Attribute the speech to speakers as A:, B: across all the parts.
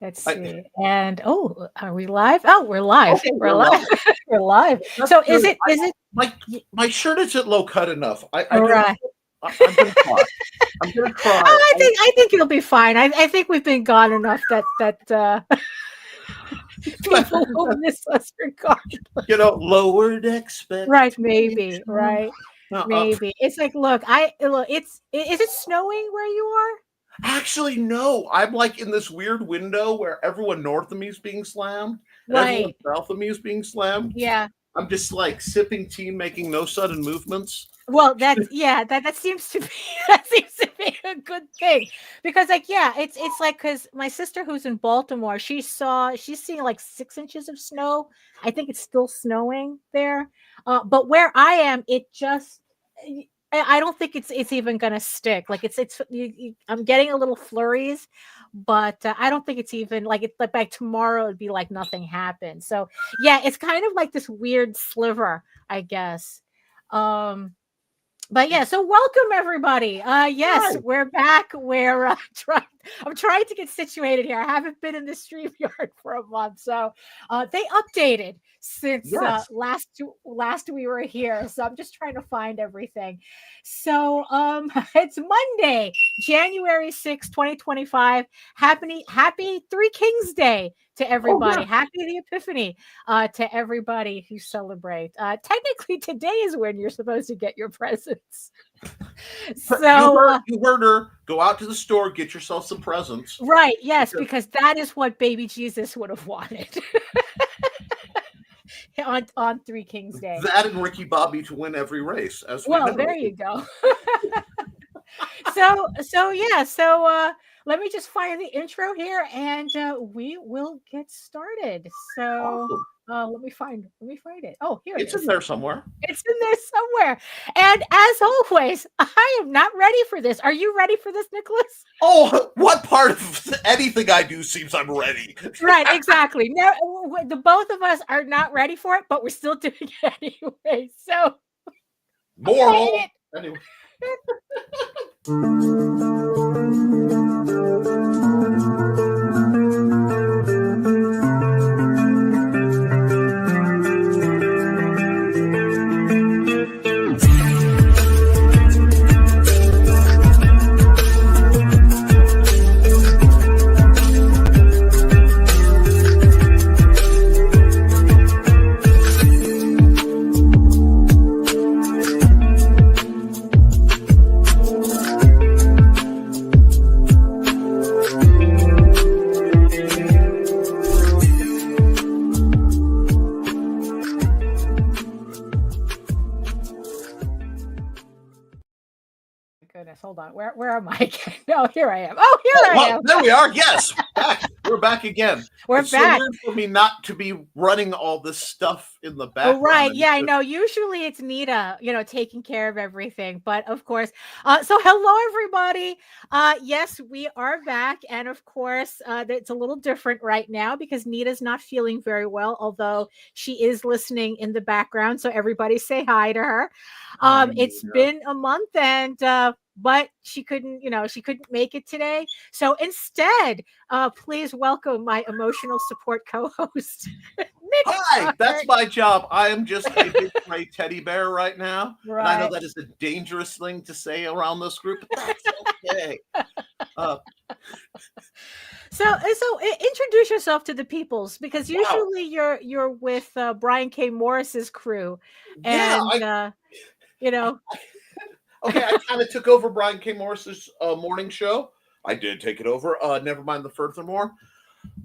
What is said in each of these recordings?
A: Let's
B: I,
A: see. And are we live? Oh, we're live.
B: okay,
A: We're
B: we're
A: live.
B: live.
A: We're live.
B: That's
A: So
B: good.
A: is it
B: My shirt isn't low cut enough. I
A: all
B: don't.
A: right?
B: I'm gonna cry. I'm gonna cry.
A: Oh, I think it'll be fine. I think we've been gone enough that people will miss us regardless.
B: Lowered expectations.
A: Right, maybe. Right.
B: Uh,
A: Maybe. It's like, look, is it snowing where you are?
B: Actually, no. I'm like in this weird window where everyone north of me is being slammed and everyone
A: Right.
B: south of me is being slammed.
A: Yeah.
B: I'm just like sipping tea, making no sudden movements.
A: Well, that seems to be a good thing because it's like because my sister who's in Baltimore, she's seeing like 6 inches of snow. I think it's still snowing there, but where I am, I don't think it's even gonna stick. Like I'm getting a little flurries, but I don't think it's even like it's like by tomorrow it'd be like nothing happened. So yeah, it's kind of like this weird sliver, I guess. But yeah, so welcome everybody. Yes,
B: Hi.
A: we're back. I'm trying to get situated here. I haven't been in the Streamyard for a month, so they updated since last we were here. So I'm just trying to find everything. So it's Monday, January 6th, 2025. Happy Three Kings Day to everybody.
B: Oh, yeah.
A: Happy the Epiphany to everybody who celebrate. Technically, today is when you're supposed to get your presents. So
B: you heard her. Go out to the store, get yourself some presents.
A: Right, yes, because that is what baby Jesus would have wanted. on Three Kings Day.
B: That and Ricky Bobby to win every race.
A: Well, there you go. So let me just find the intro here and we will get started. So
B: awesome.
A: let me find it. Oh, here
B: it's
A: it is.
B: in there somewhere.
A: It's in there somewhere. And as always, I am not ready for this. Are you ready for this, Nicholas?
B: Oh, what part of anything I do seems I'm ready?
A: Right, exactly. Now, the both of us are not ready for it, but we're still doing it anyway. So,
B: moral. Anyway.
A: Hold on. Where am I? No, here I am. Oh, here I am.
B: There we are. Yes, we're back again.
A: It's back.
B: So weird for me not to be running all this stuff in the background.
A: Oh, right. Yeah, I know. Usually it's Nita, taking care of everything. But of course, so hello, everybody. Yes, we are back. And of course, it's a little different right now because Nita's not feeling very well, although she is listening in the background. So everybody say hi to her. It's been a month and but she couldn't make it today. So instead, please welcome my emotional support co-host.
B: Hi, that's my job. I am just a big gray teddy bear right now.
A: Right.
B: And I know that is a dangerous thing to say around this group, but that's okay.
A: So introduce yourself to the peoples because usually you're with Brian K. Morris's crew, and
B: Okay, I kind of took over Brian K. Morris's morning show. I did take it over. Never mind the furthermore.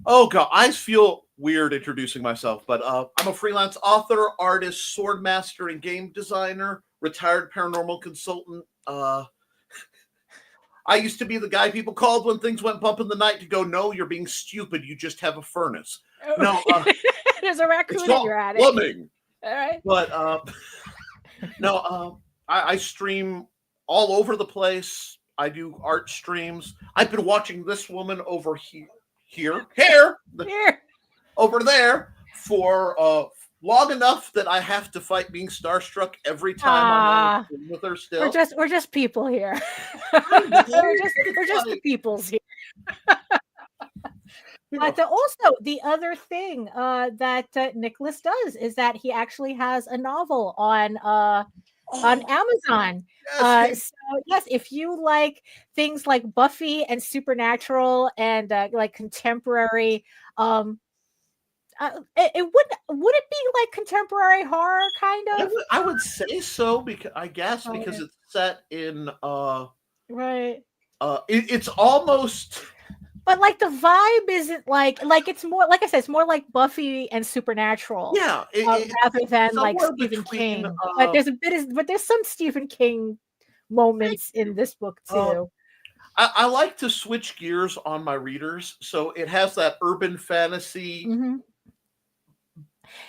B: Oh, God, I feel weird introducing myself, but I'm a freelance author, artist, sword master, and game designer, retired paranormal consultant. I used to be the guy people called when things went bump in the night to go, no, you're being stupid. You just have a furnace. No,
A: there's a raccoon in your attic.
B: Plumbing.
A: All right.
B: But no, I stream all over the place. I do art streams. I've been watching this woman over here, over there for long enough that I have to fight being starstruck every time I'm with her. Still,
A: we're just people here. we're just the peoples here. But also the other thing that Nicholas does is that he actually has a novel on Amazon.
B: Yes,
A: So yes, if you like things like Buffy and Supernatural and like contemporary, um, it would it be like contemporary horror kind of?
B: I would say so because I guess
A: Oh,
B: because
A: yeah.
B: it's set in
A: Right.
B: it's almost
A: But like the vibe isn't like it's more like I said, it's more like Buffy and Supernatural
B: yeah,
A: rather
B: it's
A: than like
B: somewhere
A: Stephen
B: between
A: King. But there's some Stephen King
B: thank
A: moments in
B: you.
A: this book
B: Uh,
A: too.
B: I like to switch gears on my readers, so it has that urban fantasy,
A: Hmm.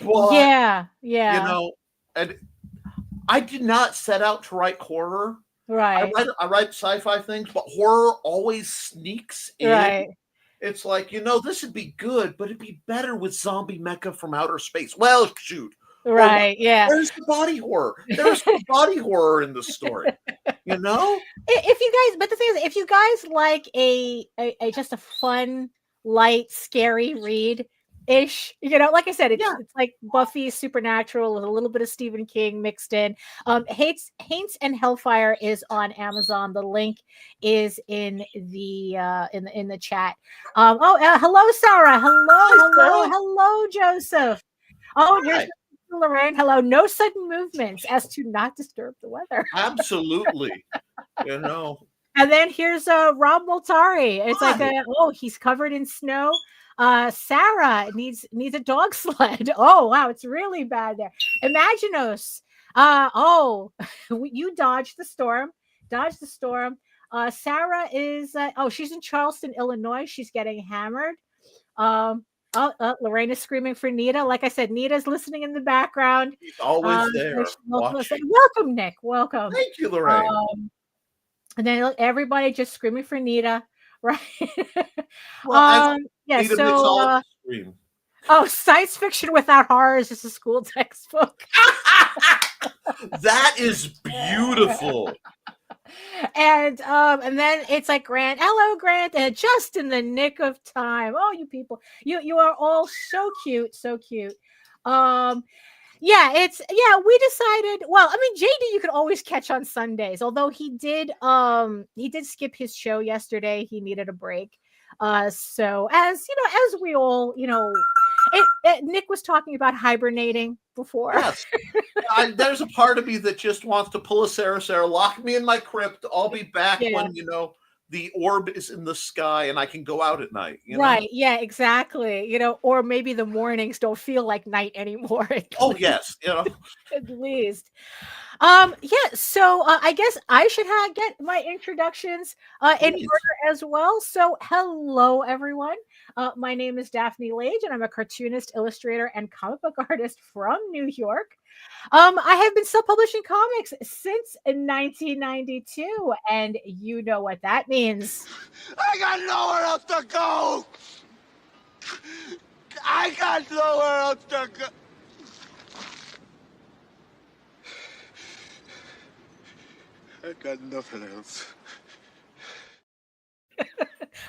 B: but
A: Yeah,
B: you
A: yeah,
B: know, and I did not set out to write horror.
A: right,
B: I write sci-fi things, but horror always sneaks in.
A: right,
B: It's like, this would be good, but it'd be better with zombie mecha from outer space. Well, shoot. Or
A: right, yeah.
B: where's the body horror? There's some body horror in the story. You know?
A: If you guys, but the thing is, if you guys like a just a fun, light, scary read ish, like I said,
B: Yeah.
A: it's like Buffy Supernatural with a little bit of Stephen King mixed in. Haints and Hellfire is on Amazon. The link is in the in the chat. Hello Sarah, hello Joseph. Oh, and here's
B: Hi.
A: Lorraine. Hello. No sudden movements as to not disturb the weather.
B: Absolutely. You know.
A: And then here's Rob Multari. It's like
B: Hi.
A: he's covered in snow. Sarah needs a dog sled. Oh wow, it's really bad there. Imaginos. You dodged the storm. Dodged the storm. Sarah is she's in Charleston, Illinois. She's getting hammered. Lorraine is screaming for Nita. Like I said, Nita's listening in the background.
B: He's always
A: So
B: there watching.
A: welcome, Nick. Welcome.
B: Thank you, Lorraine.
A: And then everybody just screaming for Nita, right?
B: Well,
A: Yeah.
B: Nita makes all of
A: So,
B: the scream.
A: science fiction without horror is just a school textbook.
B: That is beautiful.
A: And then it's like Grant, hello Grant, and just in the nick of time. Oh, you people, you are all so cute, so cute. We decided, well, I mean, JD you could always catch on Sundays, although he did skip his show yesterday. He needed a break. So as we all, Nick was talking about hibernating before.
B: Yes. There's a part of me that just wants to pull a Sarah, lock me in my crypt. I'll be back when, the orb is in the sky and I can go out at night.
A: Right. Yeah, exactly. Or maybe the mornings don't feel like night anymore.
B: Oh, yes.
A: At least. So I guess I should get my introductions in order as well. So hello, everyone. My name is Daphne Lage, and I'm a cartoonist, illustrator, and comic book artist from New York. I have been self-publishing comics since 1992, and you know what that means.
C: I got nowhere else to go! I got nowhere else to go! I got nothing else.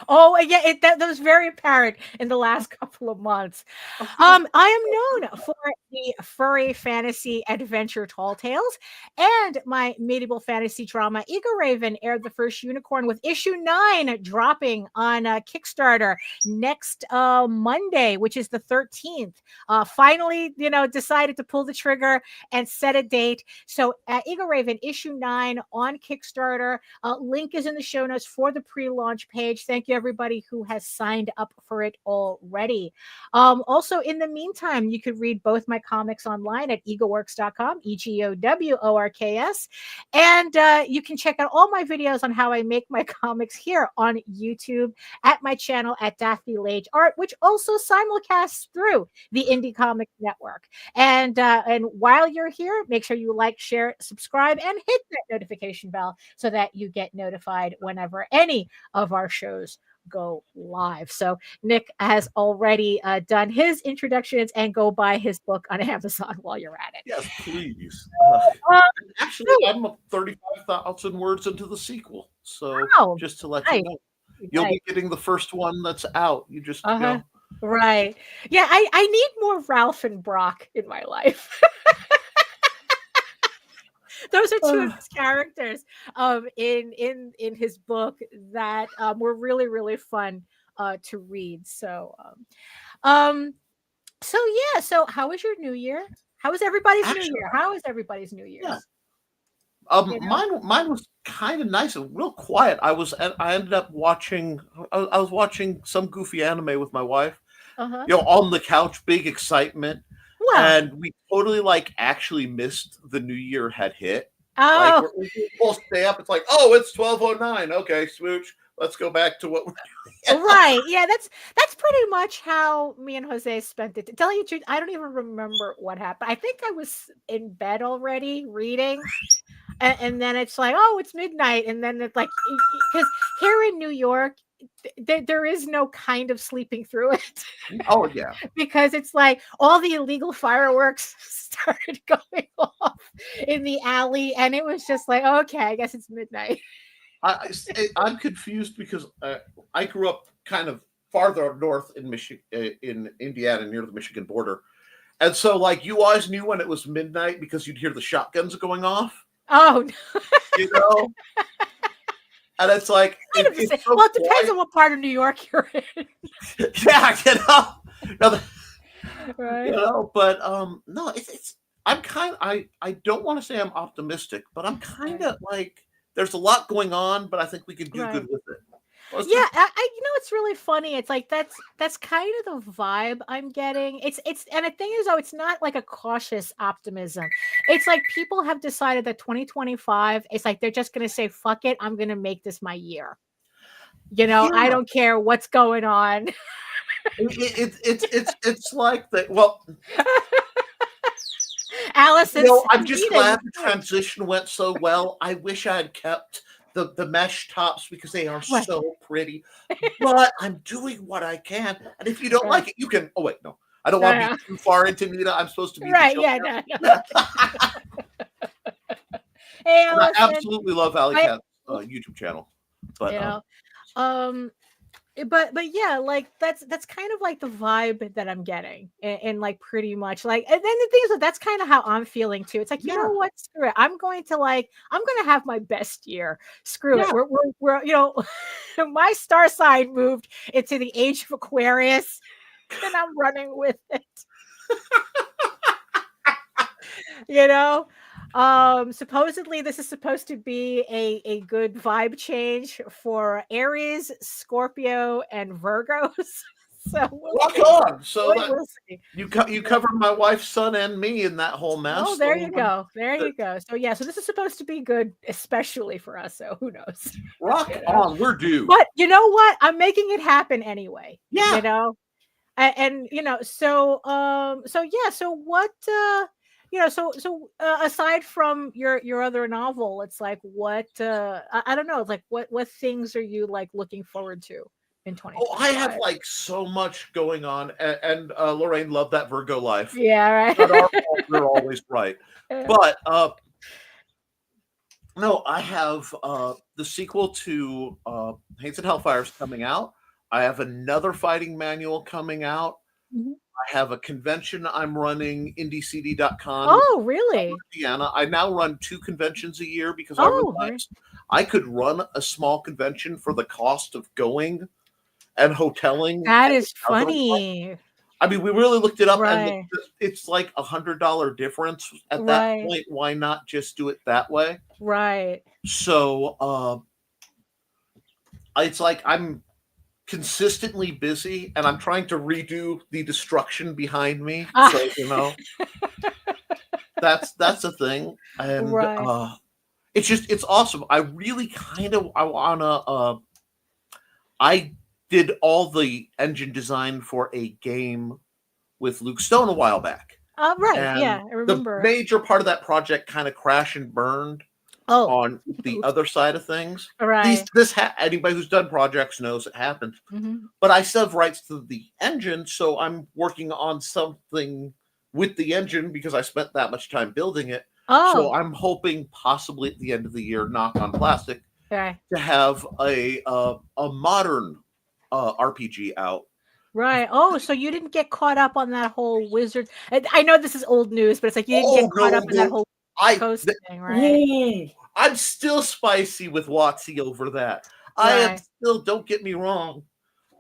A: Oh, yeah, that was very apparent in the last couple of months. I am known for the furry fantasy adventure Tall Tales, and my medieval fantasy drama Eagle Raven aired the first unicorn with issue 9 dropping on Kickstarter next Monday, which is the 13th. Finally, decided to pull the trigger and set a date. So Eagle Raven issue 9 on Kickstarter. Link is in the show notes for the pre-launch page. Thank you everybody who has signed up for it already. Also, in the meantime, you could read both my comics online at egoworks.com, EGOWORKS, and you can check out all my videos on how I make my comics here on YouTube at my channel at Daphne Lage Art, which also simulcasts through the Indie Comics Network. And while you're here, make sure you like, share, subscribe, and hit that notification bell so that you get notified whenever any of our shows go live. So Nick has already done his introductions, and go buy his book on Amazon while you're at it.
B: Yes, please. Actually, I'm 35,000 words into the sequel, so just to let you know. You'll
A: Right.
B: be getting the first one that's out. You just,
A: Uh-huh. Right. Yeah, I need more Ralph and Brock in my life. Those are two of his characters in his book that were really, really fun to read. Um so yeah, so how was your new year? How was everybody's new
B: actually,
A: year? How was everybody's new
B: yeah.
A: year's? You know?
B: Mine was kind of nice and real quiet. I ended up watching. I was watching some goofy anime with my wife.
A: Uh-huh.
B: On the couch, big excitement,
A: Well,
B: and we totally actually missed the new year had hit. Like
A: oh,
B: we'll stay up. It's like, oh, it's 12:09. Okay, smooch. Let's go back to what we're doing.
A: right. Yeah, that's pretty much how me and Jose spent it. To tell you the truth, I don't even remember what happened. I think I was in bed already reading. And then it's like, oh, it's midnight. And then it's like, because here in New York, there is no kind of sleeping through it.
B: Oh yeah,
A: Because it's like all the illegal fireworks started going off in the alley. And it was just like, okay, I guess it's midnight.
B: I'm confused because I grew up kind of farther north in in Indiana, near the Michigan border, and so you always knew when it was midnight because you'd hear the shotguns going off.
A: Oh, no.
B: You know, and it's like
A: Kind of the same.
B: so
A: Well, it depends
B: quiet.
A: on what part of New York you're in.
B: Yeah, no,
A: Right.
B: but no, it's I'm kind I don't want to say I'm optimistic, but I'm kind of there's a lot going on, but I think we could do
A: Right.
B: good with it. Let's
A: Yeah,
B: just-
A: it's really funny. It's like that's kind of the vibe I'm getting. It's and the thing is though, it's not like a cautious optimism. It's like people have decided that 2025, it's like they're just gonna say, fuck it, I'm gonna make this my year. I
B: Yeah.
A: don't care what's going on.
B: It's like that. Well,
A: Allison,
B: I'm just glad the transition went so well. I wish I had kept the mesh tops because they are
A: Right.
B: so pretty. But I'm doing what I can, and if you don't
A: Right.
B: like it, you can. Oh wait, no, I don't want to
A: Yeah.
B: be too far into Nita. I'm supposed to be the
A: Right,
B: chill
A: yeah,
B: guy.
A: no. Hey,
B: And I
A: Allison.
B: absolutely love Alley Cat's YouTube channel. But
A: But yeah, that's kind of like the vibe that I'm getting, and like pretty much and then the thing is that's kind of how I'm feeling too. It's like, you know what, screw it, I'm going to have my best year. Screw it, we're my star sign moved into the age of Aquarius, and I'm running with it. Supposedly this is supposed to be a good vibe change for Aries, Scorpio, and Virgos. So
B: rock on. So
A: we'll see.
B: you covered my wife, son, and me in that whole mess.
A: Oh, there you go. There you go. So yeah, so this is supposed to be good, especially for us. So who knows?
B: Rock on, we're due.
A: But you know what? I'm making it happen anyway.
B: Yeah.
A: So yeah. So what? Aside from your other novel, it's like what? I don't know. Like what things are you looking forward to in 2025?
B: Oh, I have so much going on, and Lorraine loved that Virgo life.
A: Yeah, right.
B: But we're always right. But no, I have the sequel to HAINTS and HELLFIRE is coming out. I have another fighting manual coming out.
A: Mhm.
B: I have a convention I'm running, IndieCD.con.
A: Oh, really?
B: Indiana. I now run 2 conventions a year because I
A: Oh,
B: realized I could run a small convention for the cost of going and hoteling.
A: That is funny.
B: I mean, we really looked it up,
A: Right.
B: and it's like $100 difference at that point. Why not just do it that way?
A: Right.
B: So it's like I'm consistently busy, and I'm trying to redo the destruction behind me. So that's a thing, and it's awesome. I really I wanna. I did all the engine design for a game with Luke Stone a while back.
A: Right.
B: And
A: Yeah, I remember.
B: The major part of that project kind of crashed and burned on the other side of things.
A: Right.
B: Anybody who's done projects knows it happens.
A: Mm-hmm.
B: But I still have rights to the engine, so I'm working on something with the engine because I spent that much time building it.
A: Oh.
B: So I'm hoping possibly at the end of the year, knock on plastic,
A: Right.
B: to have a modern RPG out.
A: Right. Oh, so you didn't get caught up on that whole wizard. I know this is old news, but it's like you didn't get
B: Oh
A: caught up in that
B: no,
A: whole
B: I
A: coast thing, right?
B: ooh, I'm still spicy with Watsy over that. I am
A: Right.
B: still. Don't get me wrong,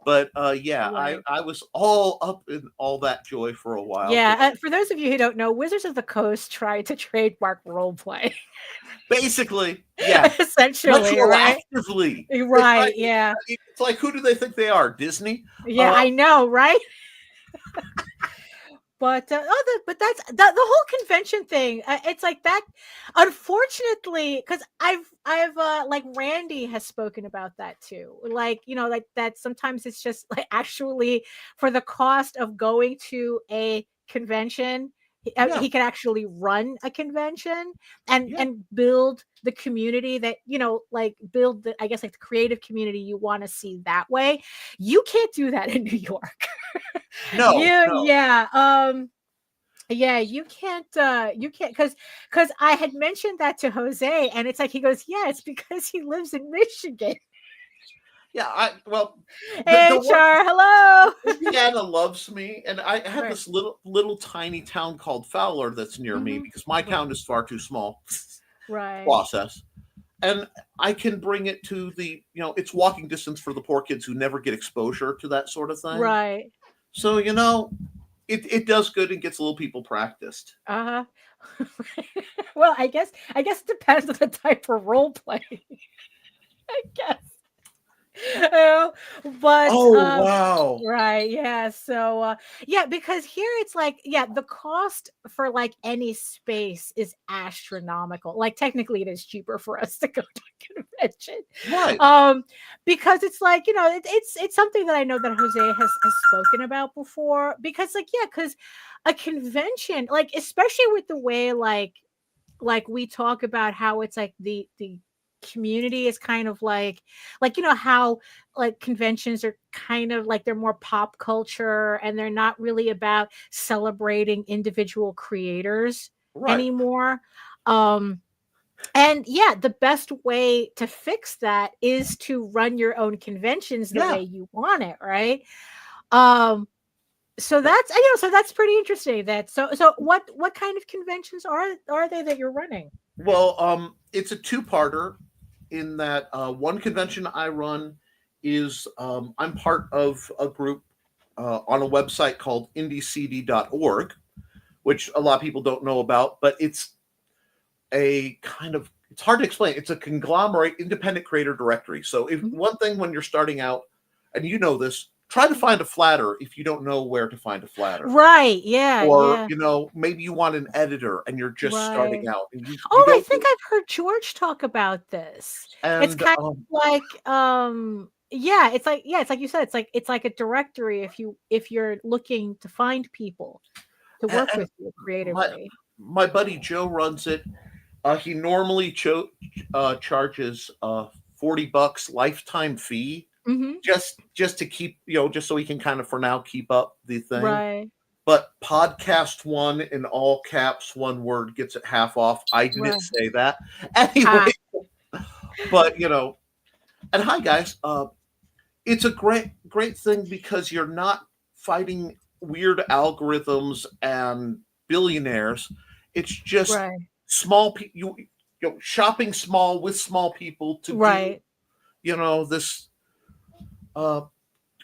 B: but yeah,
A: Right.
B: I was all up in all that joy for a while.
A: Yeah. For those of you who don't know, Wizards of the Coast tried to trademark role play,
B: Basically, yeah,
A: essentially, right?
B: retroactively.
A: Right. Yeah.
B: It's like who do they think they are? Disney?
A: Yeah. I know, right? But but that's the whole convention thing. It's like that. Unfortunately, because I've like Randy has spoken about that too. Like like that. Sometimes it's just like actually for the cost of going to a convention,
B: Yeah,
A: he can actually run a convention
B: yeah.
A: and build the community that like build the, I guess, like the creative community you want to see that way. You can't do that in New York.
B: No, no.
A: Yeah, you can't because I had mentioned that to Jose, and it's like he goes, yeah, it's because he lives in Michigan.
B: Yeah, well, the one
A: HR, hello.
B: Indiana loves me, and I have
A: Right.
B: this little tiny town called Fowler that's near me
A: Mhm.
B: because my town is far too small.
A: Right.
B: Process, and I can bring it to the it's walking distance for the poor kids who never get exposure to that sort of thing.
A: Right.
B: So it does good and gets little people practiced.
A: Uh-huh. Well, I guess it depends on the type of role play. I guess. Oh, but
B: Oh wow!
A: right, yeah. So yeah, because here it's like, yeah, the cost for like any space is astronomical. Like technically it is cheaper for us to go to a convention.
B: Right?
A: Um because it's like, it's something that I know that Jose has spoken about before, because like, yeah, because a convention, like especially with the way like we talk about how it's like the community is kind of like how like conventions are kind of like they're more pop culture and they're not really about celebrating individual creators
B: Right?
A: anymore. um and yeah, the best way to fix that is to run your own conventions the
B: Yeah.
A: way you want it, right? um so that's so that's pretty interesting. That so what kind of conventions are they that you're running?
B: Well, it's a two-parter in that one convention I run is I'm part of a group on a website called indiecd.org, which a lot of people don't know about, but it's a kind of it's hard to explain. It's a conglomerate independent creator directory. So if
A: Mhm.
B: one thing when you're starting out, and you know this, try to find a flatter if you don't know where to find a flatter.
A: Right. Yeah.
B: Or,
A: Yeah.
B: maybe you want an editor and you're just starting
A: Right.
B: out and you
A: Oh, I
B: don't
A: think I've heard George talk about this. It's
B: and
A: kind of like yeah, it's like you said, it's like a directory if you're looking to find people to work
B: and
A: with you
B: my
A: creatively.
B: my buddy Joe runs it. He normally charges $40 lifetime fee
A: Mhm.
B: just to keep just so he can kind of for now keep up the thing.
A: Right.
B: But podcast one in all caps, one word gets it half off. I didn't
A: Right.
B: say that anyway.
A: Ah,
B: But and hi guys. It's a great thing because you're not fighting weird algorithms and billionaires. It's just
A: right.
B: small people. Shopping small with small people to do
A: Right.
B: this uh,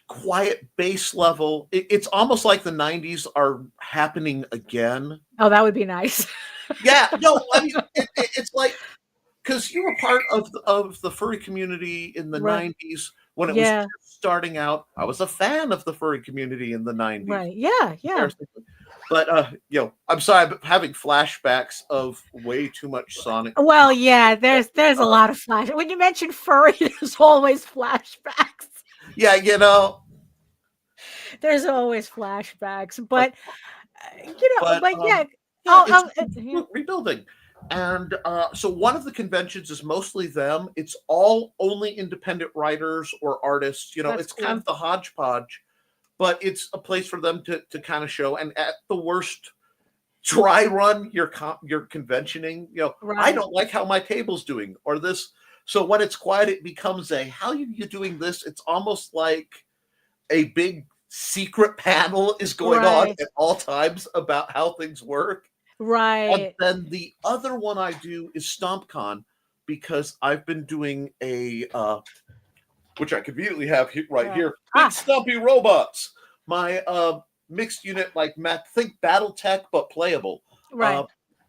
B: quiet base level. It's almost like the '90s are happening again.
A: Oh, that would be nice.
B: Yeah, no, I mean it's like because you were part of the furry community in the
A: Right.
B: '90s when it was
A: Yeah.
B: just starting out. I was a fan of the furry community in the '90s.
A: Right. Yeah. Yeah.
B: But I'm sorry, I'm having flashbacks of way too much Sonic.
A: Well, yeah, there's a lot of flash. When you mention furry, there's always flashbacks.
B: Yeah,
A: There's always flashbacks,
B: but but
A: but yeah,
B: yeah, it's
A: yeah.
B: rebuilding. And so one of the conventions is mostly them. It's all only independent writers or artists.
A: That's
B: It's kind
A: cool.
B: of the hodgepodge, but it's a place for them to kind of show. And at the worst, dry run your conventioning. I
A: Right.
B: don't like how my table's doing, or this So when it's quiet, it becomes how are you doing this? It's almost like a big secret panel is going on
A: Right.
B: at all times about how things work. And
A: Right.
B: then the other one I do is StompCon, because I've been doing which I conveniently have right
A: Right.
B: here, Big Stumpy Robots. My mixed unit, like think BattleTech but playable.
A: Right.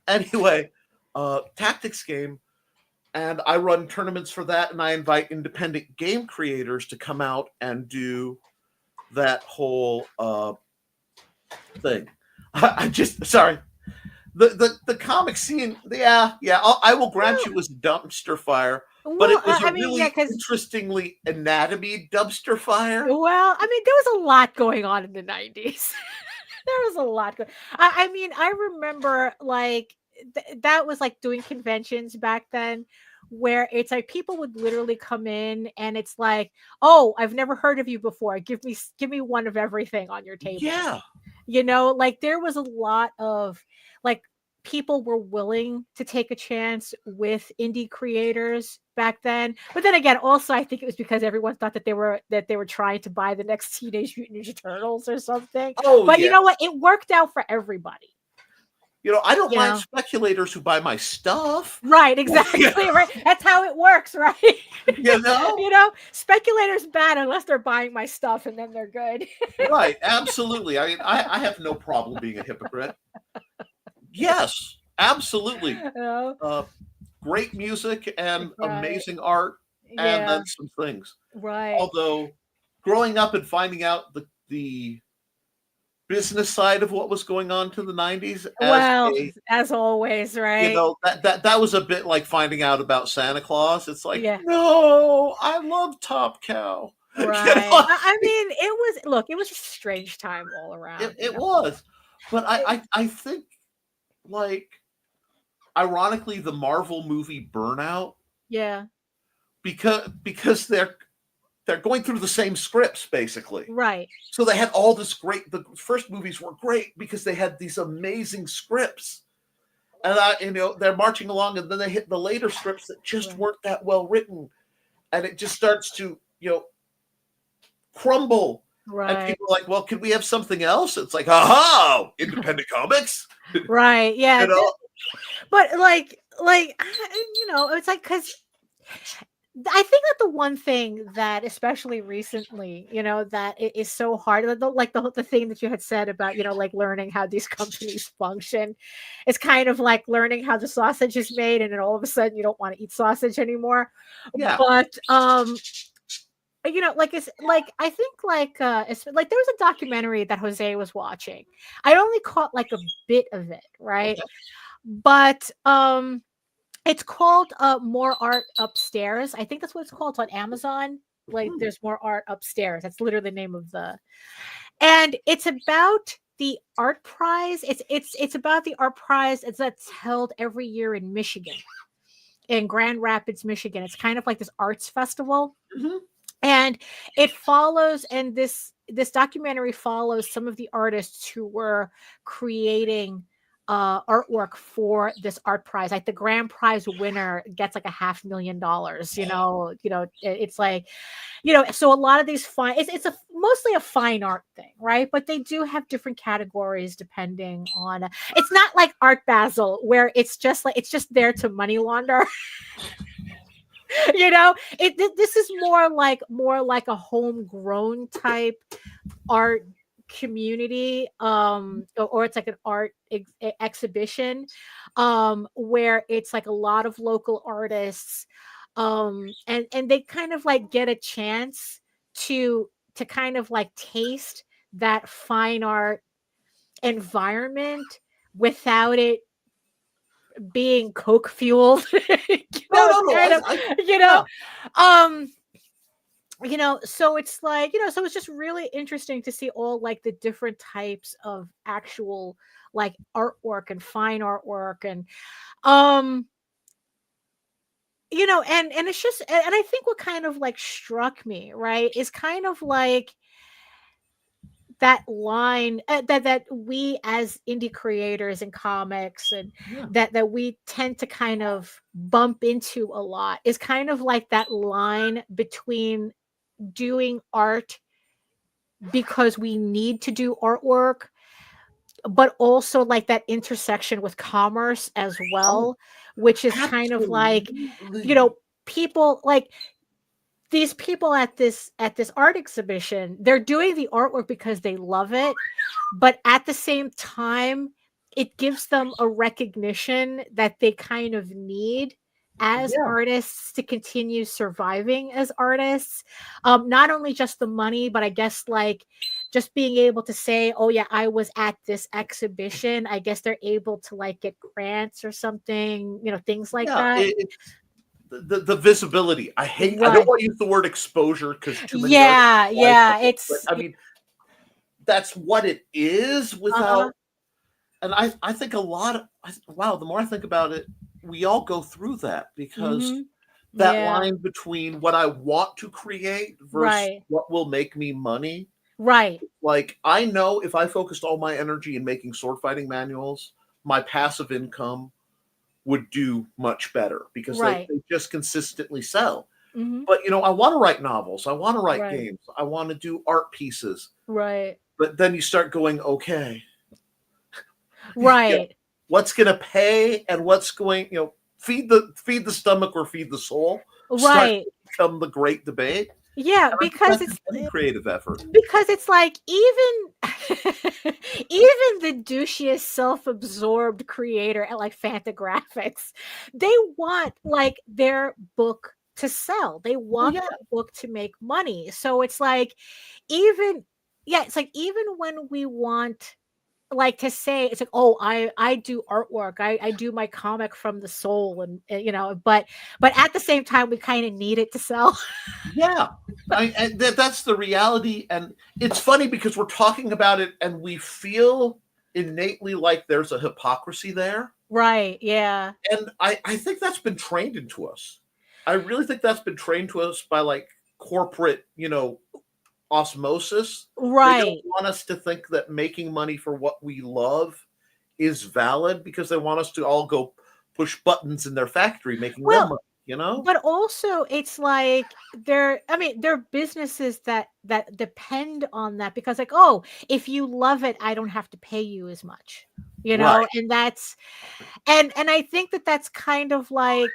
B: Anyway, tactics game, and I run tournaments for that, and I invite independent game creators to come out and do that whole thing. I just sorry. The comic scene, I will grant you, was a dumpster fire, but it was a
A: I mean, yeah,
B: really
A: because
B: interestingly anatomy dumpster fire.
A: well, I mean, there was a lot going on in the 90s. There was a lot going. I mean, I remember like that was like doing conventions back then, where it's like people would literally come in and it's like, oh, I've never heard of you before. Give me one of everything on your table.
B: Yeah.
A: Like there was a lot of like people were willing to take a chance with indie creators back then. But then again, also I think it was because everyone thought that they were trying to buy the next Teenage Mutant Ninja Turtles or something.
B: Oh,
A: but
B: yeah.
A: You know what? It worked out for everybody.
B: I don't mind speculators who buy my stuff.
A: Right, exactly. Right. That's how it works, right? Speculators bad unless they're buying my stuff and then they're good.
B: Right, absolutely. I mean, I have no problem being a hypocrite. Yes, absolutely. Great music and amazing art, and then some things.
A: Right.
B: Although, growing up and finding out the business side of what was going on to the 90s,
A: as always, right?
B: That was a bit like finding out about Santa Claus. It's like, no, I love Top Cow.
A: Right. I mean, it was a strange time all around.
B: It was. But I think, like, ironically, the Marvel movie Burnout.
A: Yeah.
B: Because they're going through the same scripts, basically.
A: Right.
B: So they had all this great. The first movies were great because they had these amazing scripts, and they're marching along, and then they hit the later scripts that just weren't that well written, and it just starts to crumble.
A: Right.
B: And people are like, well, could we have something else? It's like, aha, independent comics.
A: Right. Yeah. But it's like, because I think that the one thing that, especially recently, that it is so hard, like the thing that you had said about, like learning how these companies function, it's kind of like learning how the sausage is made, and then all of a sudden you don't want to eat sausage anymore.
B: Yeah.
A: But it's like I think it's like there was a documentary that Jose was watching. I only caught like a bit of it, right? Okay. But it's called More Art Upstairs. I think that's what it's called. It's on Amazon. Like there's More Art Upstairs. That's literally the name of and it's about the art prize. It's about the art prize that's held every year in Michigan, in Grand Rapids, Michigan. It's kind of like this arts festival.
B: Mm-hmm.
A: And it follows, and this documentary follows some of the artists who were creating artwork for this art prize. Like the grand prize winner gets like $500,000. It's like, so a lot of these it's mostly a fine art thing, right? But they do have different categories depending on. It's not like Art Basel where it's just there to money launder. This is more like a homegrown type art community, or it's like an art exhibition, where it's like a lot of local artists, and they kind of like get a chance to kind of like taste that fine art environment without it being coke fueled. So it's like, so it's just really interesting to see all like the different types of actual like artwork and fine artwork, and and it's just, and I think what kind of like struck me, right, is kind of like that line that we as indie creators and comics and
B: Yeah.
A: that we tend to kind of bump into a lot is kind of like that line between doing art because we need to do artwork, but also like that intersection with commerce as
B: Oh,
A: well, which is kind of like, you
B: absolutely.
A: know, people like these people at this art exhibition, they're doing the artwork because they love it, but at the same time, it gives them a recognition that they kind of need as
B: Yeah.
A: artists to continue surviving as artists. Not only just the money, but I guess like just being able to say, oh yeah, I was at this exhibition. I guess they're able to like get grants or something, you know, things like
B: Yeah.
A: that.
B: The visibility. I don't
A: Right.
B: want to use the word exposure because too many artists
A: Yeah,
B: like
A: yeah.
B: it, but
A: It's
B: I mean that's what it is
A: uh-huh.
B: without. And I think a lot of wow, the more I think about it, we all go through that because
A: Mm-hmm.
B: that
A: Yeah.
B: line between what I want to create versus
A: Right.
B: what will make me money.
A: Right.
B: Like I know if I focused all my energy in making sword fighting manuals, my passive income would do much better because
A: Right.
B: they just consistently sell.
A: Mm-hmm.
B: But I want to write novels, I want to write
A: Right.
B: games, I want to do art pieces.
A: Right.
B: But then you start going, okay, yeah,
A: Right.
B: what's going to pay and what's going, feed the stomach or feed the soul starts
A: Right.
B: to become the great debate.
A: Yeah,
B: And I think
A: because
B: that's in any creative effort.
A: it's like even even the douchiest self-absorbed creator at like Fantagraphics, they want like their book to sell. They
B: Oh
A: want
B: yeah,
A: their book to make money. So it's like even yeah, it's like even when we want like to say it's like, oh, I do artwork, I do my comic from the soul, and you know, but at the same time we kind of need it to sell.
B: yeah. That's the reality, and it's funny because we're talking about it, and we feel innately like there's a hypocrisy there.
A: Right, yeah.
B: And I think that's been trained into us. I really think that's been trained to us by like corporate, osmosis. They don't
A: Right.
B: want us to think that making money for what we love is valid because they want us to all go push buttons in their factory making them
A: Well,
B: money, you know?
A: but also it's like they're businesses that depend on that because like, oh, if you love it, I don't have to pay you as much. You know,
B: Right.
A: and that's and I think that that's kind of like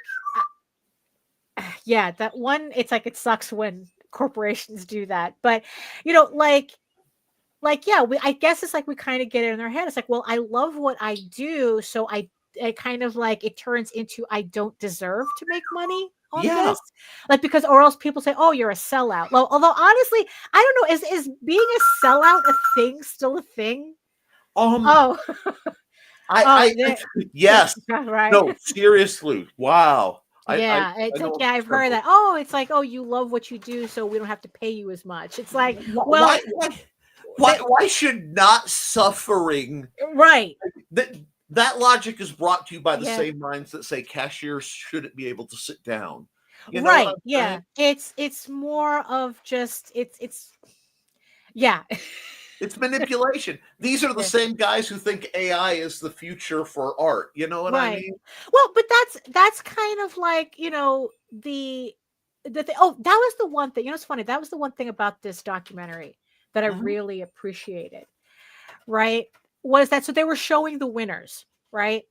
A: yeah, that one it's like it sucks when corporations do that. But you know, like yeah, we I guess it's like we kind of get it in our head. It's like, well, I love what I do, so I kind of like it turns into I don't deserve to make money on
B: Yeah.
A: this. Like because or else people say, "Oh, you're a sellout." Well, although honestly, I don't know, is being a sellout a thing still a thing?
B: Um
A: Oh, oh,
B: I yes.
A: right.
B: No, seriously. Wow.
A: Yeah,
B: I
A: it's like
B: know
A: yeah, I've heard
B: several.
A: that. Oh, it's like, oh, you love what you do, so we don't have to pay you as much. It's like, well, that
B: Why should not suffering
A: right.
B: that that logic is brought to you by the
A: Yeah.
B: same minds that say cashiers shouldn't be able to sit down. You know what
A: Right.
B: I'm
A: Yeah.
B: saying?
A: It's more of just it's yeah.
B: It's manipulation. These are the
A: Yeah.
B: same guys who think AI is the future for art. You know what I
A: Right.
B: mean?
A: Well, but that's kind of like, you know, the thing. Oh, that was the one thing. You know, it's funny. That was the one thing about this documentary that I
B: Mhm.
A: really appreciated, right? Was that so they were showing the winners, right?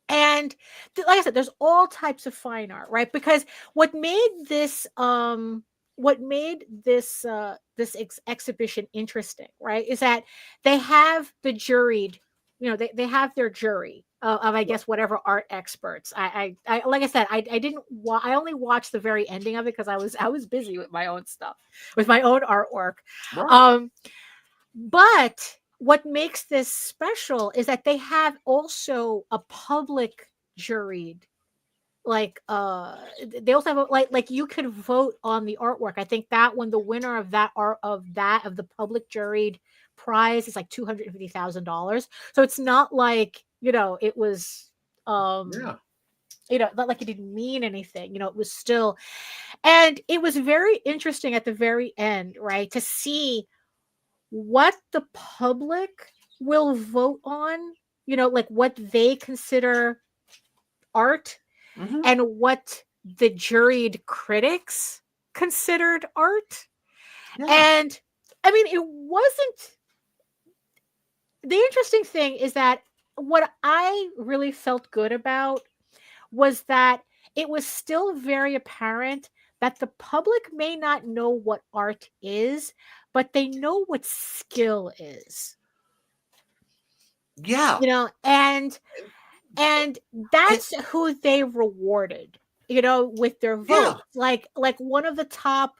A: And like I said, there's all types of fine art, right? Because what made this this exhibition interesting, right, is that they have the juried, you know, they have their jury of I guess whatever art experts. I like I said, I didn't I only watched the very ending of it because I was busy with my own stuff, with my own artwork.
B: Right.
A: Um, but what makes this special is that they have also a public juried they also have like you could vote on the artwork. I think that when the winner of that art of the public juried prize is like $250,000. So it's not like, you know, it was
B: Yeah.
A: you know, not like it didn't mean anything, you know, it was still, and it was very interesting at the very end, right, to see what the public will vote on, like what they consider art
B: Mhm.
A: and what the juried critics considered art.
B: Yeah.
A: And I mean, it wasn't. The interesting thing is that what I really felt good about was that it was still very apparent that the public may not know what art is, but they know what skill is.
B: Yeah.
A: And that's who they rewarded, with their
B: Yeah.
A: votes. Like one of the top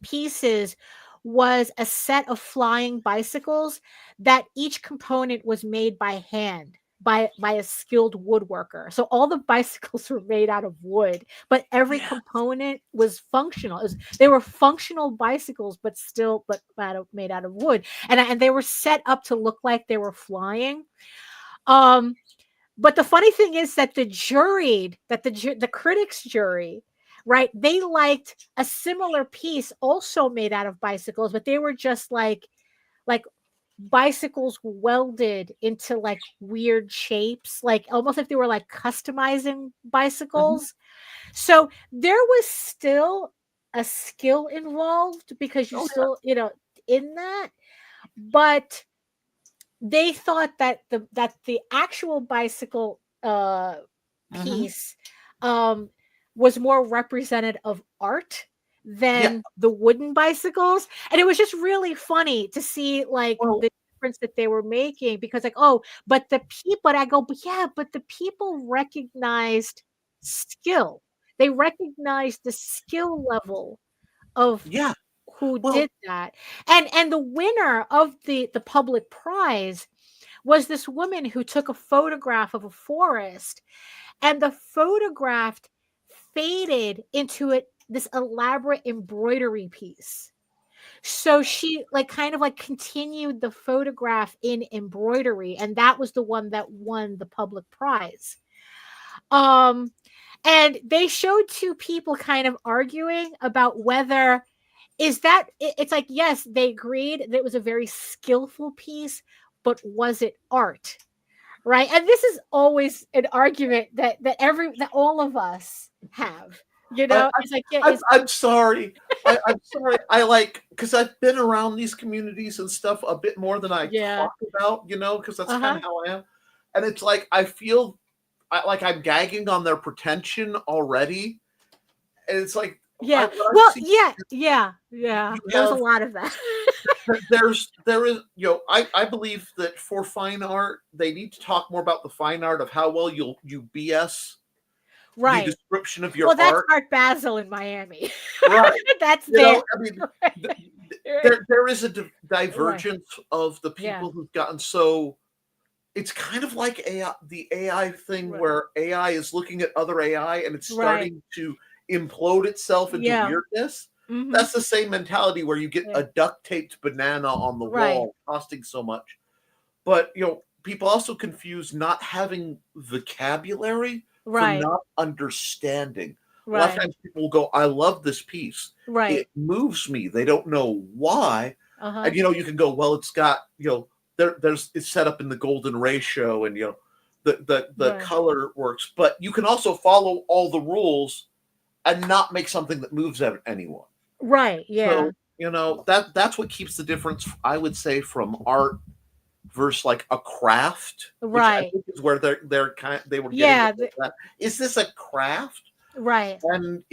A: pieces was a set of flying bicycles that each component was made by hand by a skilled woodworker. So all the bicycles were made out of wood, but every
B: Yeah.
A: component was functional. They were functional bicycles, but made out of wood, and they were set up to look like they were flying. But the funny thing is that the critics jury, right? They liked a similar piece also made out of bicycles, but they were just like bicycles welded into like weird shapes, like almost like they were like customizing bicycles. So there was still a skill involved because you
B: Oh,
A: still, in that, but they thought that the actual bicycle piece was more representative of art
B: yeah.
A: than the wooden bicycles. And it was just really funny to see like
B: Well,
A: the difference that they were making, because like, oh, but the people, but I go, but yeah, but the people recognized skill. They recognized the skill level of
B: yeah.
A: who
B: Well,
A: did that. And the winner of the public prize was this woman who took a photograph of a forest, and the photograph faded into this elaborate embroidery piece. So she like kind of like continued the photograph in embroidery, and that was the one that won the public prize. um and they showed two people kind of arguing about whether it's like, yes, they agreed that it was a very skillful piece, but was it art? Right? And this is always an argument that all of us have.
B: I,
A: It's like, yeah,
B: I'm sorry. I'm sorry. Because I've been around these communities and stuff a bit more than I
A: yeah,
B: talk about, because that's kind
A: uh-huh,
B: of how I am. And it's like, I feel like I'm gagging on their pretension already. And it's like,
A: yeah.
B: what I
A: Well,
B: see,
A: yeah.
B: you
A: There was a
B: have,
A: lot of that.
B: there is, I believe that for fine art, they need to talk more about the fine art of how well you BS the
A: Right.
B: description of your
A: Well, that's
B: art.
A: Art Basel in Miami.
B: Right.
A: That's there.
B: I mean,
A: Right.
B: there is a divergence of the
A: Yeah.
B: people who've gotten so. It's kind of like the AI thing
A: Right.
B: where AI is looking at other AI and it's
A: Right.
B: starting to implode itself into
A: Yeah.
B: weirdness.
A: Mhm.
B: That's the same mentality where you get
A: Yeah.
B: a duct taped banana on the
A: Right.
B: wall costing so much. But people also confuse not having vocabulary for
A: Right.
B: not understanding. A lot of
A: Right.
B: times people will go, I love this piece.
A: Right.
B: It moves me. They don't know why.
A: Uh-huh.
B: And you can go, well, it's got, it's set up in the golden ratio and the
A: Right.
B: color works. But you can also follow all the rules and not make something that moves anyone.
A: Right. Yeah.
B: So, that's what keeps the difference, I would say, from art versus like a craft, which I
A: Right.
B: think is where they were getting
A: Yeah.
B: at that. Is this a craft?
A: Right.
B: And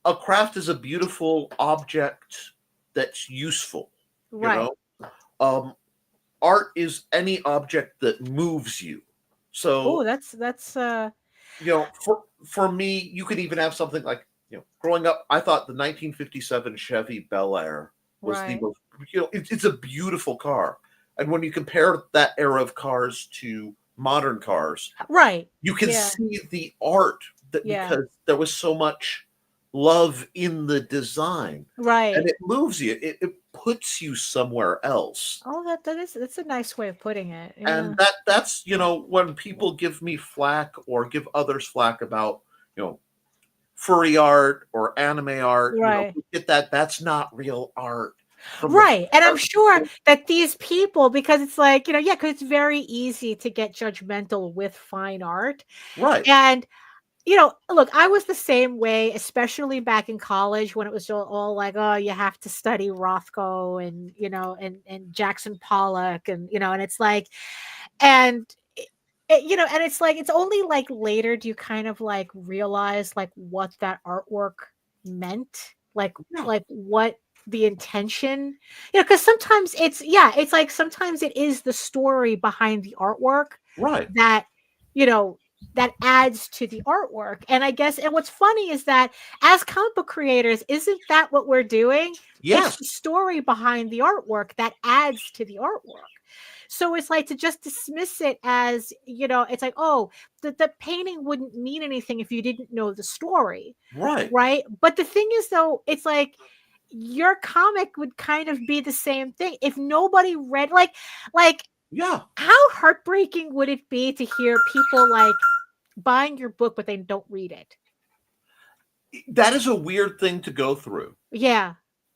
B: a craft is a beautiful object that's useful.
A: Right.
B: Art is any object that moves you.
A: Oh,
B: So
A: that's
B: for me, you could even have something like growing up, I thought the 1957 Chevy Bel Air was the
A: right.
B: most, it's a beautiful car. And when you compare that era of cars to modern cars,
A: Right.
B: you can
A: Yeah.
B: see the art
A: Yeah.
B: because there was so much love in the design.
A: Right.
B: And it moves you. It puts you somewhere else.
A: Oh, that's a nice way of putting it.
B: And
A: Yeah.
B: that's when people give me flack or give others flack about, furry art or anime art,
A: Right.
B: get that. That's not real art.
A: Right. And I'm sure that these people, because it's like, yeah, because it's very easy to get judgmental with fine art.
B: Right.
A: And, look, I was the same way, especially back in college when it was all like, oh, you have to study Rothko and, and Jackson Pollock and it's like, and, and it's like, it's only like later do you kind of like realize like what that artwork meant, like what the intention, because sometimes it's like sometimes it is the story behind the artwork
B: Right.
A: that that adds to the artwork. And I guess, and what's funny is that as comic book creators, isn't that what we're doing?
B: Yes.
A: It's the story behind the artwork that adds to the artwork. So it's like to just dismiss it as, it's like, oh, the painting wouldn't mean anything if you didn't know the story.
B: Right.
A: Right. But the thing is, though, it's like your comic would kind of be the same thing if nobody read, like,
B: yeah.
A: How heartbreaking would it be to hear people like buying your book, but they don't read it?
B: That is a weird thing to go through.
A: Yeah.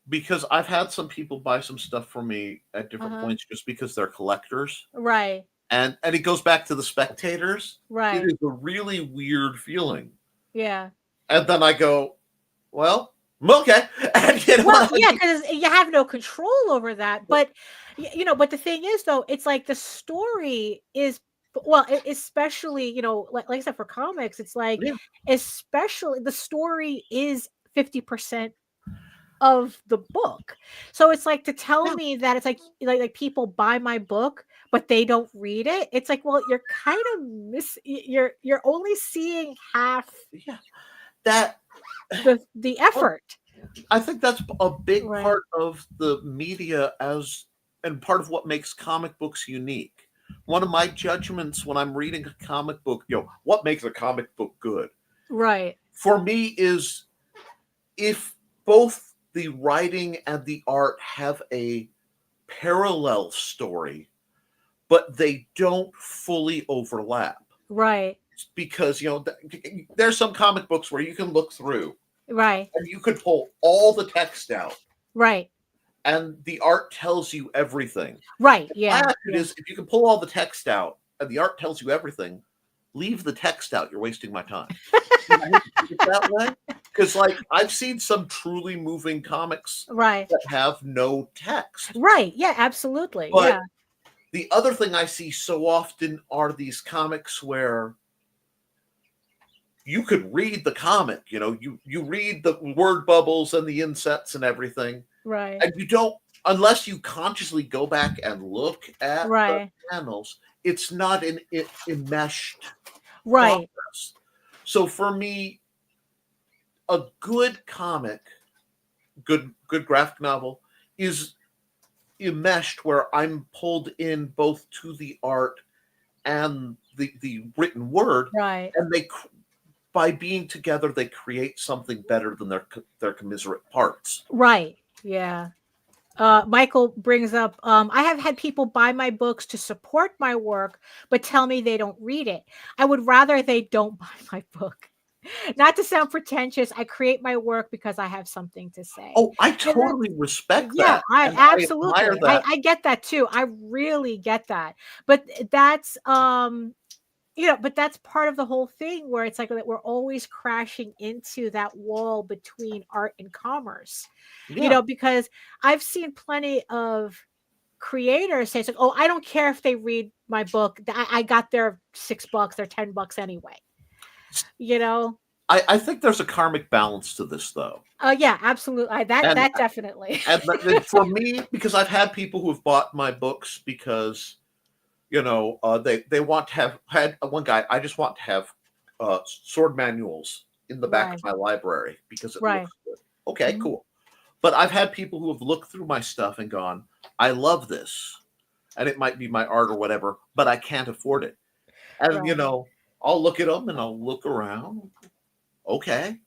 B: Because I've had some people buy some stuff from me at different points just because they're collectors.
A: Right.
B: And it goes back to the spectators.
A: Right.
B: It is a really weird feeling.
A: Yeah.
B: And then I go, well, okay. And,
A: well, yeah, because you have no control over that. But, but the thing is, though, it's like the story is, well, especially, like I said, for comics, it's like, especially the story is 50% of the book. So it's like to tell me that it's like people buy my book but they don't read it. It's like, well, you're kind of you're only seeing half
B: that
A: the effort.
B: I think that's a big part of the media and part of what makes comic books unique. One of my judgments when I'm reading a comic book, what makes a comic book good?
A: Right.
B: For me is if both the writing and the art have a parallel story, but they don't fully overlap.
A: Right.
B: Because, there's some comic books where you can look through.
A: Right.
B: And you could pull all the text out.
A: Right.
B: And the art tells you everything.
A: Right. Yeah.
B: It is, if you can pull all the text out and the art tells you everything, leave the text out. You're wasting my time. That way, because I've seen some truly moving comics that have no text.
A: Right. Yeah, absolutely.
B: But the other thing I see so often are these comics where you could read the comic, you read the word bubbles and the insets and everything.
A: Right.
B: And you don't, unless you consciously go back and look at the panels, it's not an enmeshed process. So for me, a good comic, good graphic novel is enmeshed where I'm pulled in both to the art and the written word.
A: Right.
B: And by being together, they create something better than their commiserate parts.
A: Right. Yeah. Michael brings up, I have had people buy my books to support my work, but tell me they don't read it. I would rather they don't buy my book. Not to sound pretentious, I create my work because I have something to say.
B: Oh, I totally respect that.
A: Yeah, I absolutely. I get that too. I really get that. But that's but that's part of the whole thing where it's like that we're always crashing into that wall between art and commerce. Because I've seen plenty of creators say, it's like, oh, I don't care if they read my book. I got their $6 or $10 anyway.
B: I think there's a karmic balance to this, though.
A: Yeah, absolutely. That definitely.
B: And for me, because I've had people who have bought my books because, they want to have had one guy. I just want to have sword manuals in the back of my library because it looks good. Okay, cool. But I've had people who have looked through my stuff and gone, I love this, and it might be my art or whatever, but I can't afford it. And I'll look at them and I'll look around. Okay.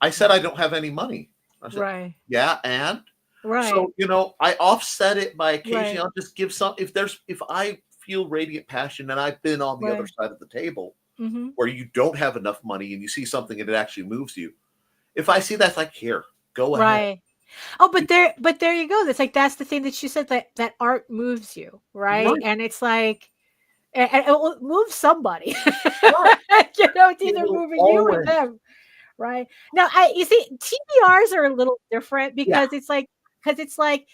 B: I said I don't have any money. I said, yeah, and so I offset it by occasionally. I'll just give some if I feel radiant passion and I've been on the other side of the table. where you don't have enough money and you see something and it actually moves you. If I see that, it's like, here, go ahead.
A: Right. Oh, but there you go. That's like, that's the thing that you said, that art moves you, right? And it's like, and it will move somebody.
B: Right.
A: It's either
B: It'll
A: moving you or
B: always-
A: them, right? Now, you see, TBRs are a little different because it's like,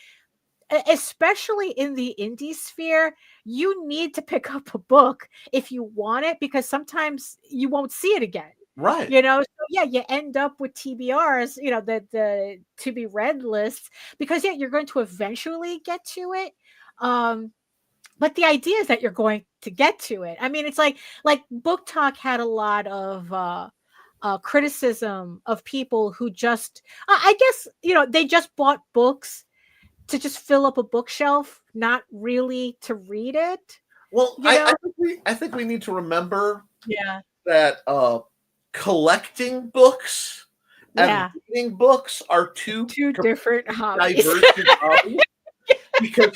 A: especially in the indie sphere, you need to pick up a book if you want it, because sometimes you won't see it again.
B: Right.
A: So yeah, you end up with TBRs, the to be read lists, because you're going to eventually get to it. But the idea is that you're going to get to it. I mean, it's like Book Talk had a lot of criticism of people who just, I guess, they just bought books to just fill up a bookshelf, not really to read it.
B: Well, I think we need to remember that collecting books and reading books are two
A: different hobbies.
B: Divergent hobbies. Because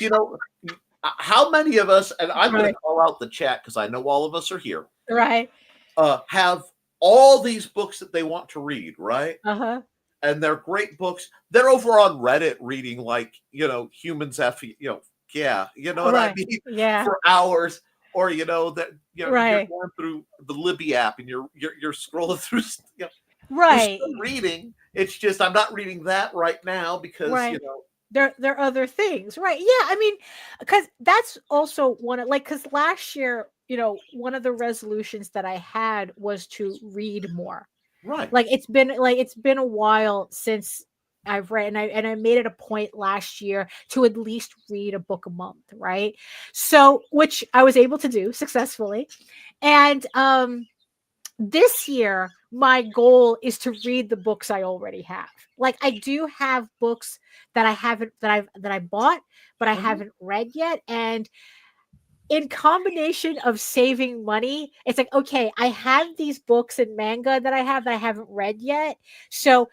B: how many of us, and I'm going to call out the chat because I know all of us are here,
A: right?
B: Have all these books that they want to read, right? And they're great books. They're over on Reddit reading like humans have what I mean? For hours, or that you're going through the Libby app and you're scrolling through
A: right,
B: you're still reading. It's just I'm not reading that right now because
A: there are other things, right? Yeah, I mean, because that's also one of, like, because last year, one of the resolutions that I had was to read more.
B: Right.
A: Like it's been a while since I've read, and I made it a point last year to at least read a book a month, right? So, which I was able to do successfully. And this year my goal is to read the books I already have. Like, I do have books that I bought, but I haven't read yet. And in combination of saving money, it's like, okay, I have these books and manga that I haven't read yet. So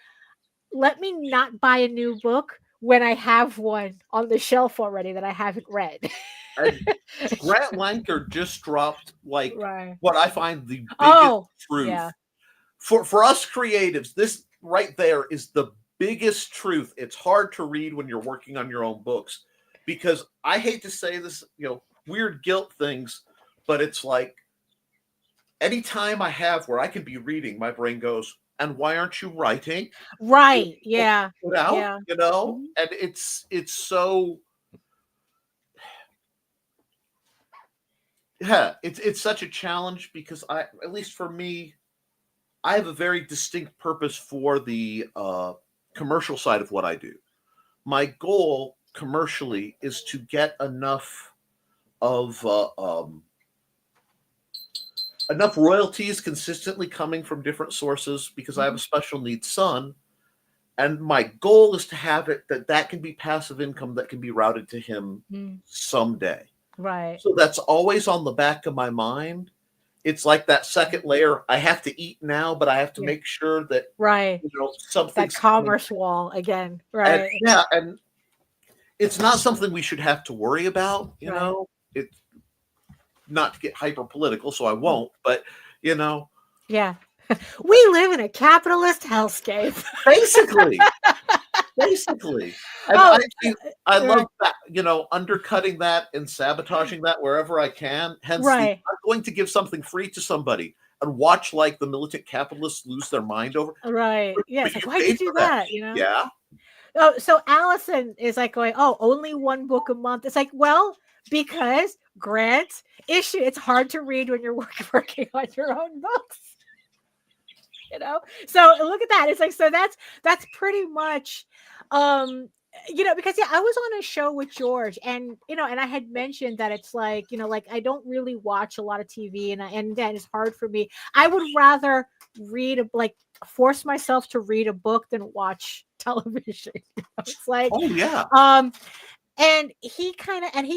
A: let me not buy a new book when I have one on the shelf already that I haven't read.
B: And Grant Lanker just dropped what I find the biggest truth.
A: Yeah.
B: For us creatives, this right there is the biggest truth. It's hard to read when you're working on your own books, because I hate to say this, weird guilt things, but it's like anytime I have where I can be reading, my brain goes, and why aren't you writing?
A: Right. Yeah.
B: Put out, and it's so it's such a challenge, because at least for me, I have a very distinct purpose for the commercial side of what I do. My goal commercially is to get enough of enough royalties consistently coming from different sources, because I have a special needs son, and my goal is to have it that can be passive income that can be routed to him someday.
A: Right.
B: So that's always on the back of my mind. It's like that second layer. I have to eat now, but I have to make sure that something,
A: that commerce wall again. Right.
B: And, and it's not something we should have to worry about. It's not to get hyper political, so I won't. But
A: yeah, we live in a capitalist hellscape.
B: Basically. And I love that, undercutting that and sabotaging that wherever I can. Hence, I'm going to give something free to somebody and watch like the militant capitalists lose their mind over.
A: Right. Yeah. It's like, why'd you do that?
B: Yeah.
A: Oh, so Allison is like going, oh, only one book a month. It's like, well, because Grant's issue, it's hard to read when you're working on your own books. So look at that. It's like, so that's pretty much because I was on a show with George, and and I had mentioned that it's like, like I don't really watch a lot of TV, and then it's hard for me. I would rather force myself to read a book than watch television. It's like,
B: oh yeah.
A: And he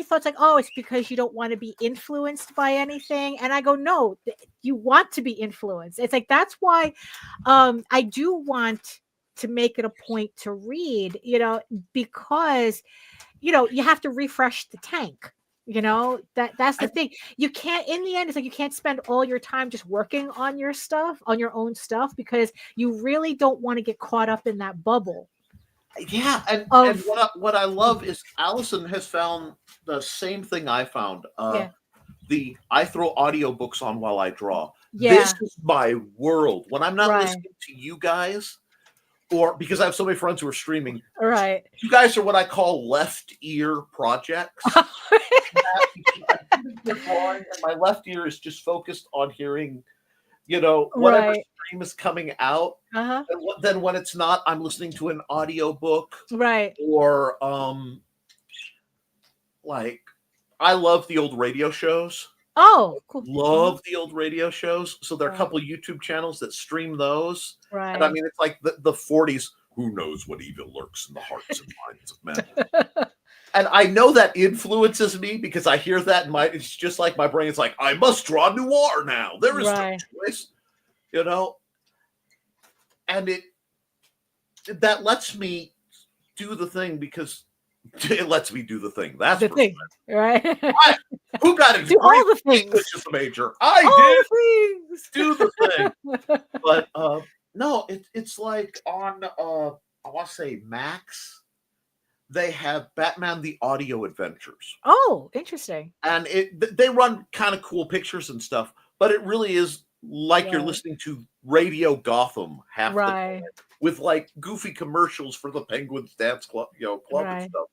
A: thought like, oh, it's because you don't want to be influenced by anything. And I go, no, you want to be influenced. It's like, that's why I do want to make it a point to read, because, you have to refresh the tank, That's the thing. You can't, in the end, it's like you can't spend all your time just working on your stuff, on your own stuff, because you really don't want to get caught up in that bubble.
B: Yeah, and
A: Of
B: what I love is Allison has found the same thing I found.
A: yeah,
B: I throw audiobooks on while I draw.
A: yeah,
B: This is my world. When I'm not
A: right,
B: listening to you guys, or because I have so many friends who are streaming,
A: right.
B: you guys are what I call left ear projects. And my left ear is just focused on hearing, whatever
A: Right.
B: stream is coming out.
A: Uh-huh.
B: And then when it's not, I'm listening to an audiobook,
A: Right.
B: or like I love the old radio shows.
A: Oh, cool.
B: Love the old radio shows. So there are a
A: Right.
B: couple of YouTube channels that stream those. And I
A: Right.
B: mean, it's like the 40s. Who knows what evil lurks in the hearts and minds of men? And I know that influences me because I hear that and it's just like my brain is like, I must draw noir now. There is
A: Right.
B: no choice, and that lets me do the thing because it lets me do the thing. That's
A: The
B: for
A: thing,
B: sure.
A: right?
B: Who got a
A: Do all
B: degree
A: the
B: in
A: things.
B: English as a major? I
A: All
B: did
A: the things.
B: do the thing. But no, it's like on I want to say Max, they have Batman the Audio Adventures.
A: Oh, interesting.
B: And they run kind of cool pictures and stuff, but it really is like you're
A: Right.
B: listening to Radio Gotham half the
A: Right.
B: time, with like goofy commercials for the Penguins Dance Club, club and
A: Right.
B: stuff.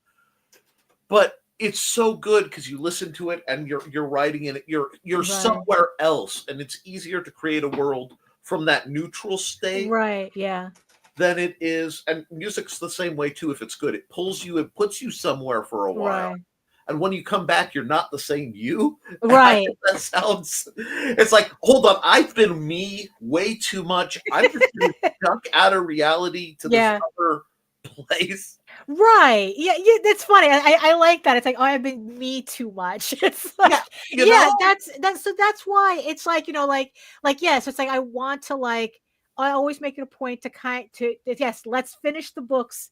B: But it's so good because you listen to it and you're writing in it. You're
A: Right.
B: somewhere else, and it's easier to create a world from that neutral state
A: Right. Yeah.
B: than it is. And music's the same way too. If it's good, it pulls you, it puts you somewhere for a while.
A: Right.
B: And when you come back, you're not the same you.
A: Right.
B: That sounds, it's like, hold on, I've been me way too much. I'm just been stuck out of reality to
A: Yeah.
B: this other place.
A: Right. Yeah. Yeah. That's funny. I like that. It's like, oh, I've been me too much. It's like,
B: You
A: yeah,
B: know?
A: that's why it's like, yes, it's like I want to I always make it a point to yes, let's finish the books.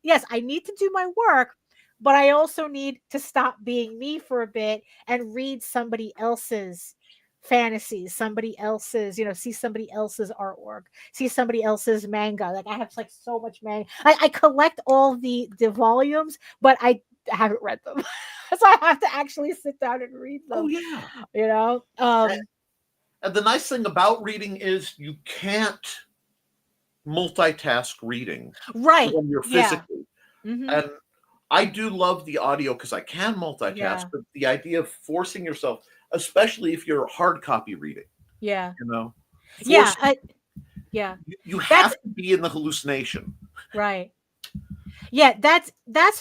A: Yes, I need to do my work, but I also need to stop being me for a bit and read somebody else's fantasies, somebody else's, see somebody else's artwork, see somebody else's manga. Like I have like so much manga. I collect all the volumes, but I haven't read them. So I have to actually sit down and read them.
B: Oh yeah. And the nice thing about reading is you can't multitask reading
A: right
B: when you're
A: yeah.
B: physically.
A: Mhm.
B: And I do love the audio because I can multitask,
A: Yeah.
B: but the idea of forcing yourself, especially if you're hard copy reading,
A: Yeah.
B: force-
A: Yeah.
B: you have to be in the hallucination.
A: Right. Yeah, that's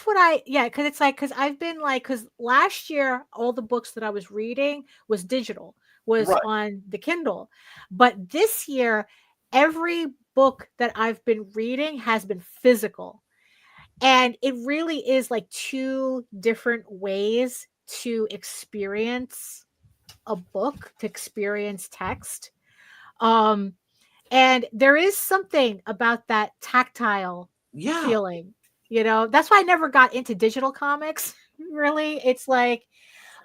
A: what because it's like, because I've been like, because last year all the books that I was reading was digital, was
B: Right.
A: on the Kindle, but this year every book that I've been reading has been physical, and it really is like two different ways to experience a book, to experience text. And there is something about that tactile
B: Yeah.
A: feeling, that's why I never got into digital comics. Really, it's like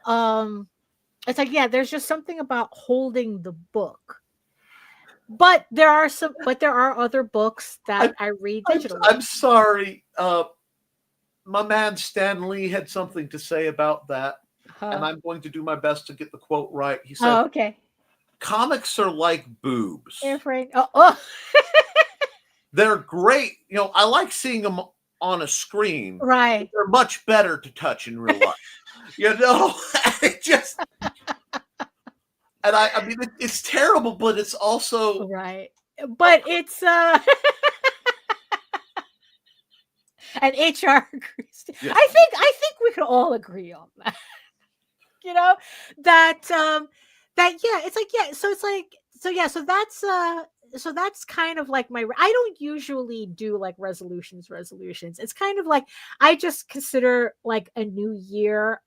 A: yeah, there's just something about holding the book. But there are other books that I read digitally.
B: I'm sorry. My man Stan Lee had something to say about that, and I'm going to do my best to get the quote right. He said,
A: Oh, okay.
B: comics are like boobs.
A: Oh.
B: They're great. I like seeing them on a screen.
A: Right.
B: They're much better to touch in real life. It just, and I mean, it's terrible, but it's also
A: right. But it's and HR agrees.
B: Yeah.
A: I think we could all agree on that. That yeah, it's like, yeah, so it's like, so that's kind of like I don't usually do like resolutions. It's kind of like I just consider like a new year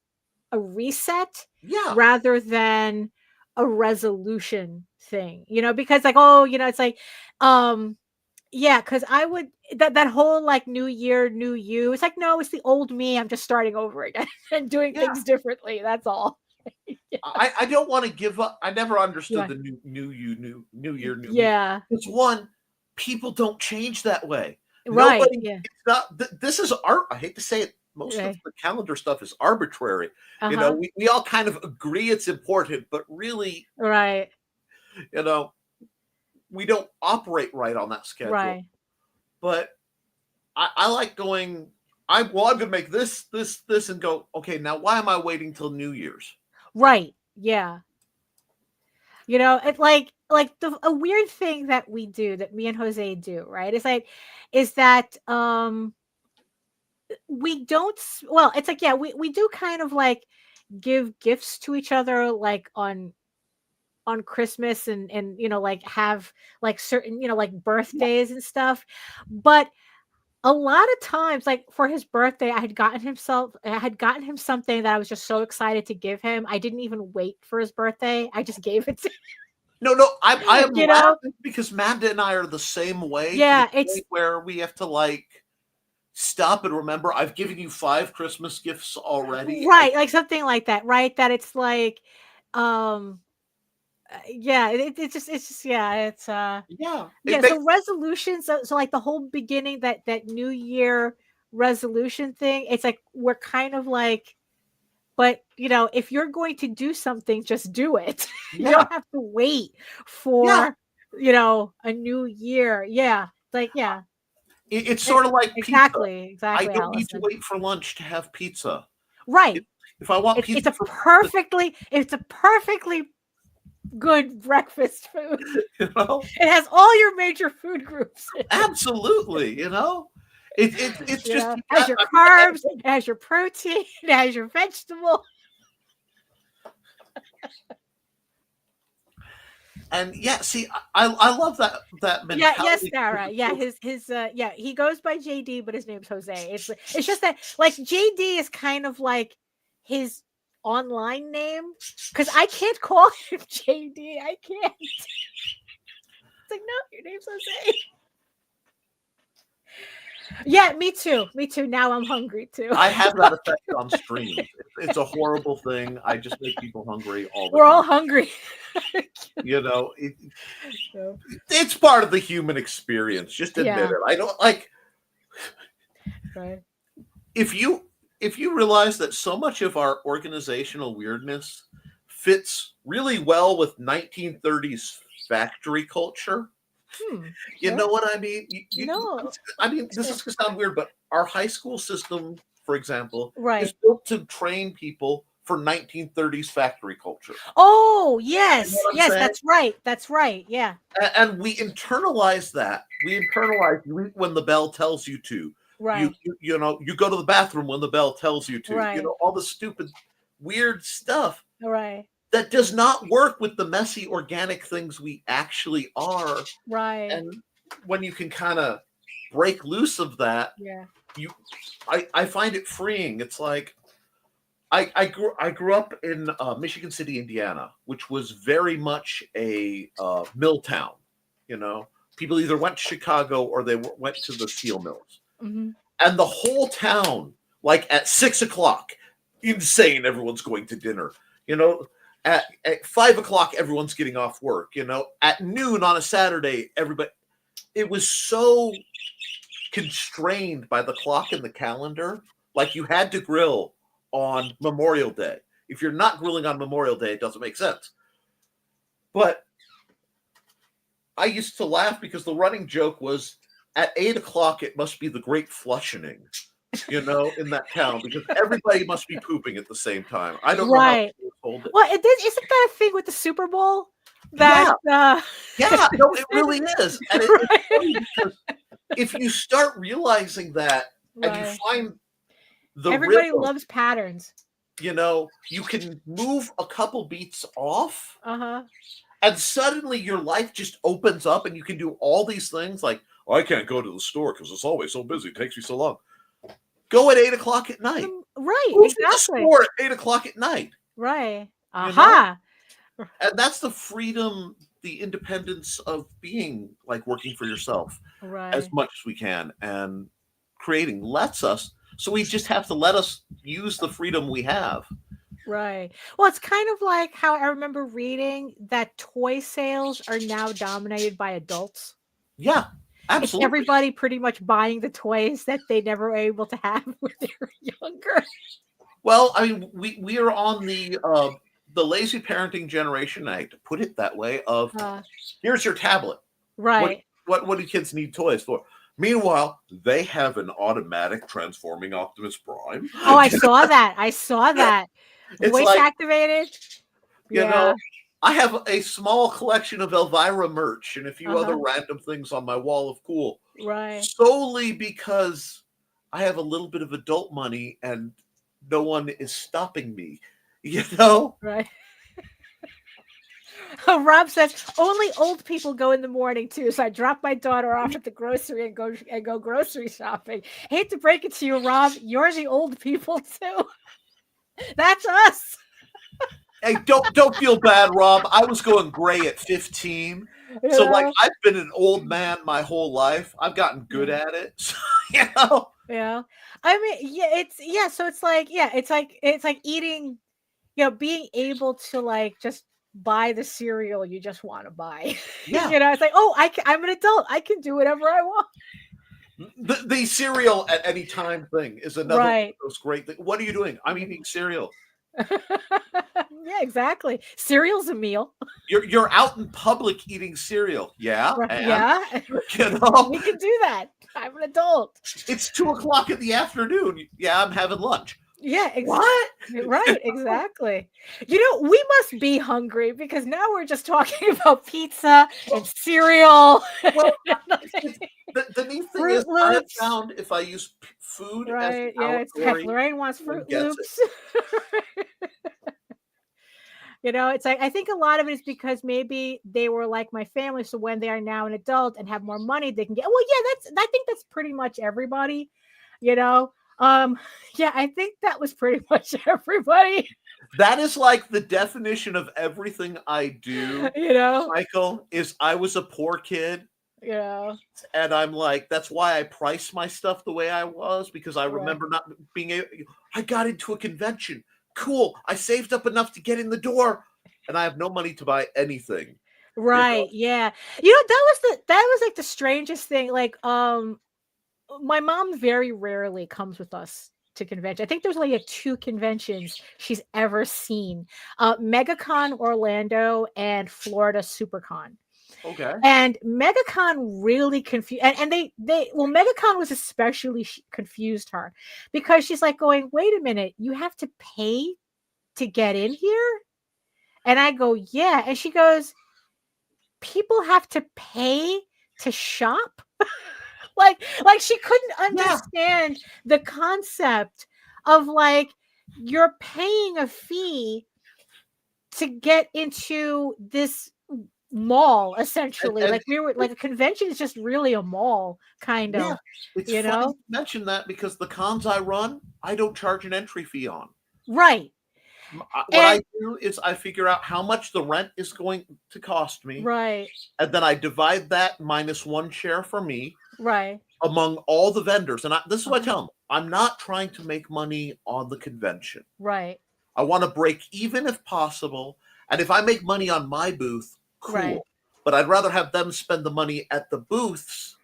A: a reset,
B: Yeah.
A: rather than a resolution thing, because like, oh, it's like Yeah, because I would that whole like New Year, New You. It's like no, it's the old me. I'm just starting over again and doing
B: Yeah.
A: things differently. That's all.
B: I don't want to give up. I never understood
A: Yeah.
B: the new you, new year, new me.
A: Yeah.
B: It's one, people don't change that way.
A: Right.
B: Nobody,
A: Yeah.
B: it's not, this is art. I hate to say it. Most of
A: Right.
B: the calendar stuff is arbitrary. You know,
A: Uh-huh.
B: we all kind of agree it's important, but really,
A: Right.
B: you know, we don't operate right on that schedule.
A: Right.
B: But I like going, I'm going to make this, and go, okay, now why am I waiting till New Year's?
A: Right. Yeah. You know, it like a weird thing that we do that me and Jose do, right? It's like is that we don't well, it's like yeah, we do kind of like give gifts to each other like on Christmas and you know like have like certain you know like birthdays and stuff. But a lot of times like for his birthday I had gotten him something that I was just so excited to give him. I didn't even wait for his birthday. I just gave it to
B: No, I am
A: you know?
B: laughing because Manda and I are the same way.
A: Yeah,
B: to the
A: it's
B: point where we have to like stop and remember. I've given you 5 Christmas gifts already.
A: right, like something like that, right? That it's like um yeah, it's just yeah, it's
B: Yeah,
A: yeah,
B: it makes
A: so resolutions so like the whole beginning that new year resolution thing, it's like we're kind of like but you know, if you're going to do something, just do it. You
B: yeah,
A: don't have to wait
B: yeah.
A: for, you know, a new year. Yeah. Like yeah.
B: It's
A: e-
B: sort of like pizza.
A: Exactly.
B: I
A: Exactly,
B: don't need to
A: Allison.
B: wait for lunch to have pizza. If,
A: Right.
B: if I want
A: It's
B: pizza
A: a
B: for
A: perfectly good breakfast food.
B: you know,
A: It has all your major food groups.
B: absolutely, you know, it's
A: You
B: just
A: know,
B: you
A: it has
B: got,
A: your
B: I mean,
A: carbs, it has your protein, it has your vegetable.
B: and yeah, see, I love that
A: Yeah, yes,
B: mentality.
A: Sarah. Yeah, his yeah, he goes by JD, but his name's Jose. It's just that like JD is kind of like his online name because I can't call him JD. I can't. It's like no, your name's Jose. Yeah, me too. Me too. Now I'm hungry too.
B: I have that effect on streams. It's a horrible thing. I just make people hungry all the
A: We're all
B: time.
A: hungry.
B: You know,
A: So,
B: it's part of the human experience. Just admit
A: yeah.
B: it. I don't like
A: Right.
B: if you realize that so much of our organizational weirdness fits really well with 1930s factory culture. You
A: What?
B: know what I mean?
A: No.
B: I mean, this is going to sound weird, but our high school system, for example,
A: Right.
B: is built to train people for 1930s factory culture.
A: Oh,
B: You
A: yes.
B: know what I'm
A: Yes,
B: saying?
A: that's right. That's right. Yeah.
B: And we internalize that. We internalize when the bell tells you to.
A: Right.
B: You know, you go to the bathroom when the bell tells you to. You
A: Right.
B: know, all the stupid, weird stuff
A: Right.
B: that does not work with the messy, organic things we actually are.
A: Right.
B: And when you can kind of break loose of that,
A: Yeah.
B: I find it freeing. It's like I grew up in Michigan City, Indiana, which was very much a mill town. You know, people either went to Chicago or they went to the steel mills, and the whole town, like at 6 o'clock, insane. Everyone's going to dinner. You know, at 5 o'clock, everyone's getting off work. You know, at noon on a Saturday, everybody. It was so constrained by the clock and the calendar. Like you had to grill on Memorial Day. If you're not grilling on Memorial Day, it doesn't make sense. But I used to laugh because the running joke was at 8 o'clock, it must be the great flushing, you know, in that town because everybody must be pooping at the same time. I don't know how
A: Right.
B: people hold it.
A: Well, isn't that a thing with the Super Bowl? That
B: Yeah, no, it really is. And it's
A: Right.
B: funny because if you start realizing that and you
A: Right.
B: find the
A: Everybody
B: rhythm,
A: loves patterns.
B: you know, you can move a couple beats off
A: Uh-huh.
B: and suddenly your life just opens up and you can do all these things like, oh, I can't go to the store because it's always so busy. It takes me so long. Go at 8 o'clock at night.
A: Right,
B: Who's at the
A: exactly.
B: store at 8 o'clock at night?
A: Right.
B: You know?
A: Aha.
B: And that's the freedom the independence of being like working for yourself as
A: Right.
B: much as we can, and creating lets us. So we just have to let us use the freedom we have.
A: Right. Well, it's kind of like how I remember reading that toy sales are now dominated by adults.
B: Yeah,
A: It's
B: absolutely.
A: everybody pretty much buying the toys that they never were able to have when they were younger.
B: Well, I mean, we are on the lazy parenting generation. I hate to put it that way. Of
A: Uh,
B: here's your tablet. What
A: right.
B: what do kids need toys for? Meanwhile, they have an automatic transforming Optimus Prime.
A: Oh, I saw that. I saw that.
B: It's
A: Voice
B: like,
A: activated.
B: you know,
A: Yeah.
B: I have a small collection of Elvira merch and a few other
A: Uh-huh.
B: random things on my wall of cool,
A: Right.
B: solely because I have a little bit of adult money and no one is stopping me. You know?
A: Right. Rob says only old people go in the morning too. So I drop my daughter off at the grocery and go grocery shopping. Hate to break it to you, Rob. You're the old people too. That's us.
B: Hey, don't feel bad, Rob. I was going gray at 15.
A: You
B: So like
A: know?
B: I've been an old man my whole life. I've gotten good
A: Yeah.
B: at it. So, you know.
A: Yeah. I mean, so it's like, it's like eating, being able to like just buy the cereal you just want to buy.
B: Yeah.
A: It's like, oh, I'm an adult. I can do whatever I want.
B: The cereal at any time thing is another one of
A: Right.
B: those great things. What are you doing? I'm eating cereal.
A: Yeah, exactly. Cereal's a meal.
B: You're out in public eating cereal. Yeah.
A: Right.
B: And
A: Yeah.
B: you know,
A: We can do that. I'm an adult.
B: it's 2 o'clock in the afternoon. Yeah, I'm having lunch.
A: Yeah,
B: What?
A: right, exactly. We must be hungry because now we're just talking about pizza and cereal.
B: Well, the neat thing is,
A: Fruit
B: I have
A: Loops.
B: found if I use food as an
A: Right. Yeah, it's
B: allegory,
A: Lorraine wants
B: one
A: Fruit
B: gets it.
A: Loops. It's like I think a lot of it is because maybe they were like my family, so when they are now an adult and have more money, they can get. Well, yeah, I think that's pretty much everybody. You know, yeah, I think that was pretty much everybody.
B: That is like the definition of everything I do,
A: You know,
B: Michael, is I was a poor kid.
A: you know,
B: And I'm like, that's why I price my stuff the way I was, because I
A: right,
B: remember not being able. I got into a convention. Cool. I saved up enough to get in the door, and I have no money to buy anything. You know?
A: right, yeah. That was like the strangest thing. Like, my mom very rarely comes with us to convention. I think there's only like 2 conventions she's ever seen: MegaCon Orlando and Florida SuperCon.
B: Okay.
A: And MegaCon really confused, and MegaCon was especially confused her because she's like going, wait a minute, you have to pay to get in here? And I go, yeah. And she goes, people have to pay to shop? like she couldn't
B: Yeah.
A: understand the concept of like you're paying a fee to get into this mall essentially.
B: And
A: Like we were like a convention is just really a mall kind
B: yeah,
A: of,
B: it's
A: you
B: funny
A: know?
B: you mention that because the cons I run, I don't charge an entry fee on.
A: Right.
B: What I
A: And
B: do is I figure out how much the rent is going to cost me,
A: right.
B: and then I divide that minus 1 share for me
A: Right.
B: among all the vendors. And this is what I
A: Uh-huh.
B: tell them: I'm not trying to make money on the convention.
A: Right.
B: I want to break even if possible. And if I make money on my booth, cool.
A: Right.
B: But I'd rather have them spend the money at the booths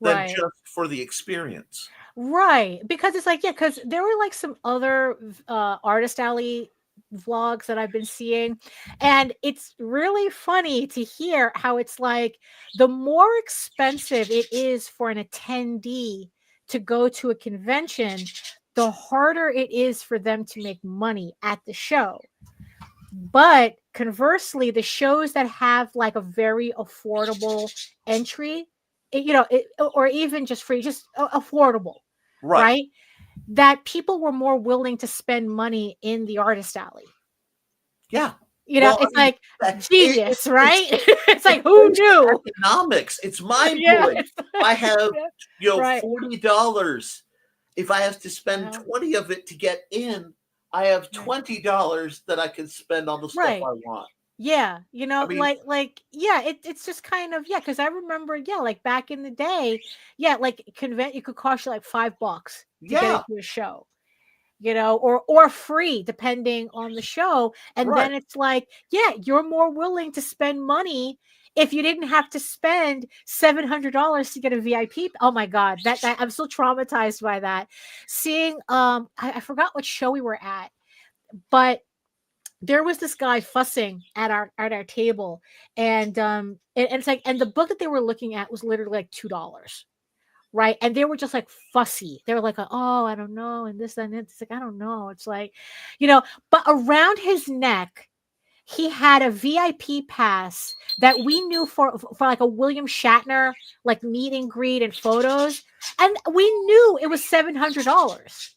B: than
A: Right.
B: just for the experience.
A: Right. Because it's like, yeah, because there were like some other Artist Alley vlogs that I've been seeing. And it's really funny to hear how it's like the more expensive it is for an attendee to go to a convention, the harder it is for them to make money at the show. But conversely, the shows that have like a very affordable entry, or even just free, just affordable,
B: Right.
A: right? That people were more willing to spend money in the Artist Alley.
B: Yeah.
A: It's like genius,
B: it's
A: right? It's like, who knew?
B: economics. It's mind
A: Yeah.
B: blowing. I have
A: Right.
B: $40. If I have to spend 20 of it to get in, I have $20 that I can spend on the stuff
A: Right.
B: I want.
A: Yeah, you
B: I
A: know,
B: mean,
A: yeah, it's just kind of, yeah, because I remember, yeah, like back in the day, yeah, like convent it could cost you like $5 to get
B: yeah,
A: into a show, you know, or free depending on the show. And
B: right.
A: then it's like, yeah, you're more willing to spend money if you didn't have to spend $700 to get a VIP. Oh my God, that I'm so traumatized by that. Seeing I forgot what show we were at, but there was this guy fussing at our table, and it's like, and the book that they were looking at was literally like $2, right? And they were just like fussy. They were like, oh, I don't know, and this and that. It's like, I don't know. It's like, you know, but around his neck, he had a VIP pass that we knew for like a William Shatner like meet and greet and photos, and we knew it was $700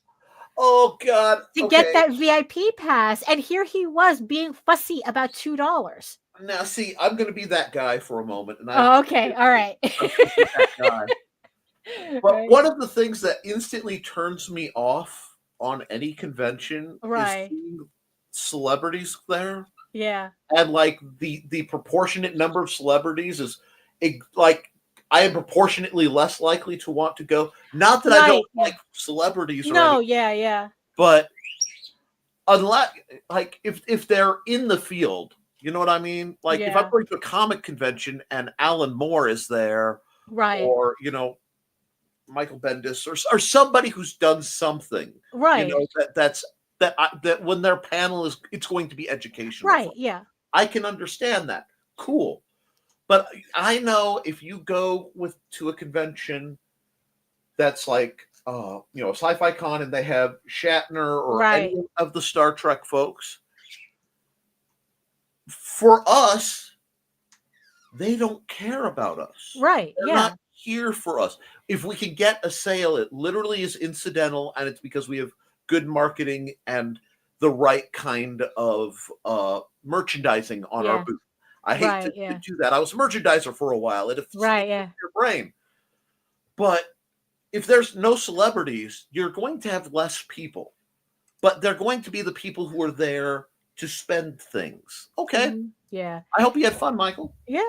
B: Oh God.
A: to get
B: Okay.
A: that VIP pass, and here he was being fussy about $2.
B: Now, see, I'm going to be that guy for a moment, and
A: Oh, okay, all right.
B: I'm going to be that guy. But
A: Right,
B: one of the things that instantly turns me off on any convention is
A: right,
B: seeing celebrities there,
A: yeah,
B: and like the proportionate number of celebrities is like I am proportionately less likely to want to go. Not that I don't
A: right, yeah.
B: like celebrities or
A: No,
B: anything,
A: yeah, yeah,
B: but unless like if they're in the field, you know what I mean? Like if I'm
A: yeah,
B: going to a comic convention and Alan Moore is there,
A: right,
B: or Michael Bendis, or somebody who's done something,
A: right,
B: that when their panel is, it's going to be educational for
A: right,
B: them.
A: yeah,
B: I can understand that. Cool. But I know if you go to a convention that's like a sci-fi con and they have Shatner or any
A: right,
B: of the Star Trek folks, for us, they don't care about us.
A: right,
B: They're
A: yeah,
B: not here for us. If we can get a sale, it literally is incidental, and it's because we have good marketing and the right kind of merchandising on our
A: yeah,
B: booth. I hate
A: right,
B: to
A: yeah,
B: do that. I was a merchandiser for a while. It
A: right,
B: affects
A: yeah,
B: your brain. But if there's no celebrities, you're going to have less people. But they're going to be the people who are there to spend things. Okay.
A: yeah,
B: I hope you had fun, Michael.
A: yeah.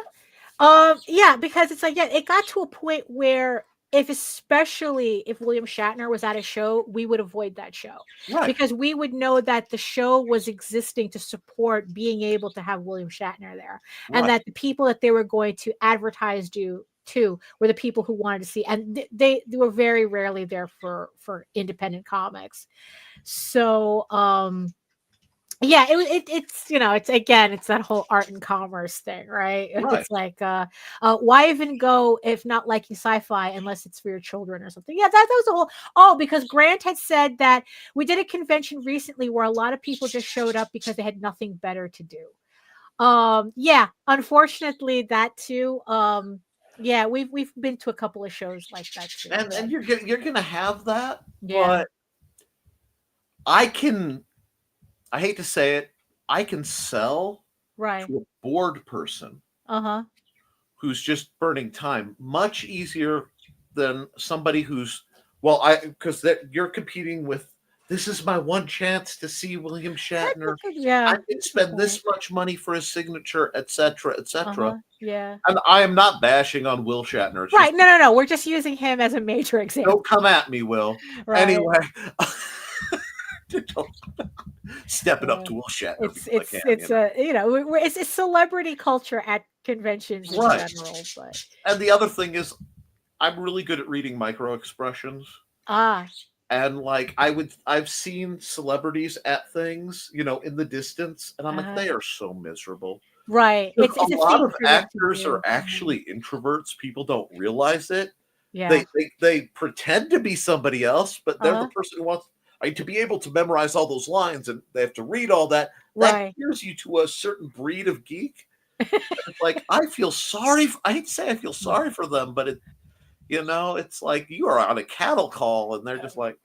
A: Yeah, because it's like, yeah, it got to a point where especially if William Shatner was at a show, we would avoid that show
B: Right.
A: because we would know that the show was existing to support being able to have William Shatner there, and
B: Right.
A: that the people that they were going to advertise you to were the people who wanted to see, and they were very rarely there for independent comics. So, yeah, it's, it's again, it's that whole art and commerce thing, right?
B: Right.
A: It's like, why even go if not liking sci-fi unless it's for your children or something? Yeah, that was a whole. Oh, because Grant had said that we did a convention recently where a lot of people just showed up because they had nothing better to do. Yeah, unfortunately, that too. Yeah, we've been to a couple of shows like that too.
B: And you're gonna have that,
A: Yeah,
B: but I hate to say it, I can sell
A: right.
B: to a bored person
A: Uh-huh.
B: who's just burning time much easier than somebody who's, well, I because you're competing with, this is my one chance to see William Shatner.
A: Yeah.
B: I can spend this much money for his signature, etc., etc.
A: Uh-huh. Yeah.
B: And I am not bashing on Will Shatner. It's
A: Right.
B: just,
A: No, no, no. We're just using him as a major example.
B: don't come at me, Will.
A: Right.
B: Anyway, don't step it up
A: Uh,
B: to Will Shatner
A: it's
B: because I
A: it's
B: can.
A: it's a it's celebrity culture at conventions in
B: Right.
A: general, but
B: And the other thing is, I'm really good at reading micro expressions.
A: ah,
B: And like I've seen celebrities at things, in the distance, and I'm like,
A: uh-huh.
B: they are so miserable.
A: Right.
B: Because
A: It's
B: a
A: a
B: lot
A: thing
B: of
A: for them to
B: actors
A: do.
B: are actually introverts. People don't realize it.
A: Yeah.
B: They pretend to be somebody else, but they're the
A: Uh-huh.
B: person who wants, like, to be able to memorize all those lines, and they have to read all that. That
A: Right.
B: gears you to a certain breed of geek. It's like I feel sorry. I hate to say I feel sorry for them, but it's like you are on a cattle call, and they're just like,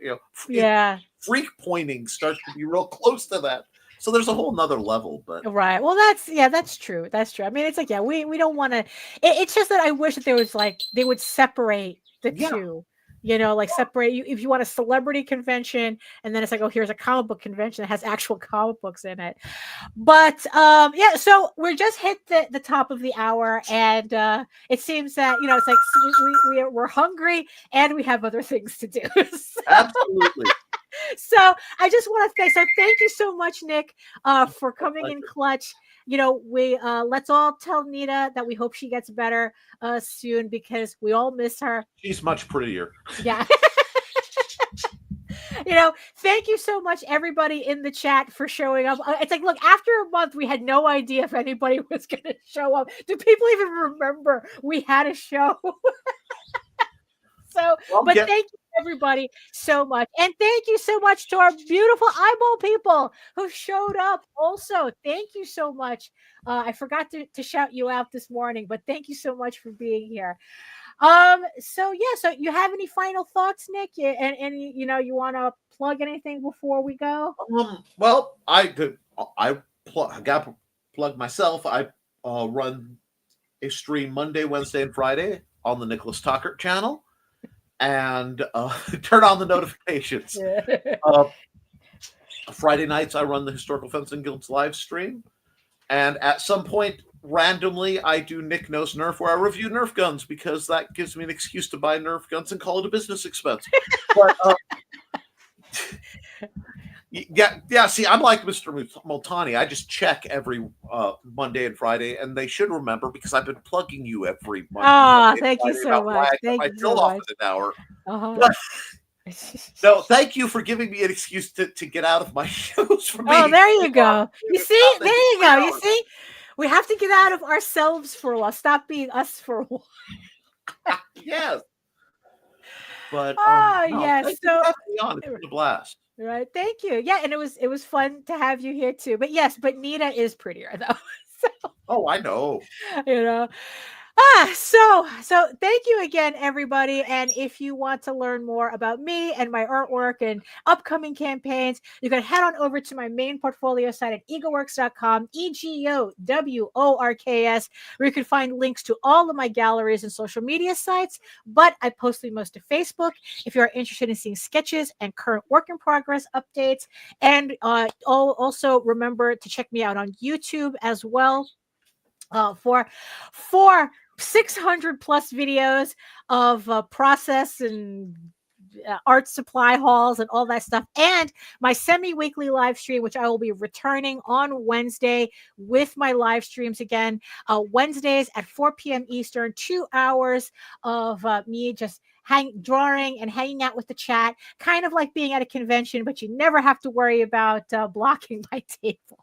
A: Yeah.
B: freak pointing starts to be real close to that. So there's a whole nother level, but
A: Right. Well, that's true. That's true. I mean, it's like, we don't want to. It's just that I wish that there was like they would separate the
B: yeah,
A: two. like separate you if you want a celebrity convention, and then it's like, oh, here's a comic book convention that has actual comic books in it. But yeah, so we're just hit the top of the hour, and it seems that it's like we're hungry and we have other things to do.
B: Absolutely.
A: So I just want to thank you so much, Nick, for coming in clutch. We let's all tell Nita that we hope she gets better soon, because we all miss her.
B: She's much prettier.
A: Yeah. Thank you so much, everybody in the chat, for showing up. It's like, look, after a month, we had no idea if anybody was going to show up. Do people even remember we had a show? Thank you, everybody, so much. And thank you so much to our beautiful eyeball people who showed up also. Thank you so much. I forgot to shout you out this morning, but thank you so much for being here. So you have any final thoughts, Nick? And you want to plug anything before we go?
B: Well, I got to plug myself. I run a stream Monday, Wednesday, and Friday on the Nicholas Tockart channel, and turn on the notifications. Friday nights I run the Historical Fencing Guild's live stream, and at some point randomly I do Nick Knows Nerf, where I review Nerf guns, because that gives me an excuse to buy Nerf guns and call it a business expense. But yeah. See, I'm like Mr. Multani. I just check every Monday and Friday, and they should remember, because I've been plugging you every Monday.
A: Oh, thank you so much. Thank you so much.
B: Off in an hour.
A: Uh-huh.
B: So thank you for giving me an excuse to get out of my shows for me.
A: Oh, there you go. You see, there you go. You see, we have to get out of ourselves for a while. Stop being us for a while.
B: Yes. But
A: yes.
B: So it's been a blast.
A: Right. Thank you. Yeah, and it was fun to have you here too. But yes, Nita is prettier though. So,
B: oh, I know.
A: So thank you again, everybody. And if you want to learn more about me and my artwork and upcoming campaigns, you can head on over to my main portfolio site at egoworks.com, EGOWORKS, where you can find links to all of my galleries and social media sites. But I post the most to Facebook if you are interested in seeing sketches and current work in progress updates. And also remember to check me out on YouTube as well. For 600 plus videos of process and art supply hauls and all that stuff, and my semi-weekly live stream, which I will be returning on Wednesday with my live streams again. Wednesdays at 4 p.m. Eastern, 2 hours of me just drawing and hanging out with the chat, kind of like being at a convention, but you never have to worry about blocking my table.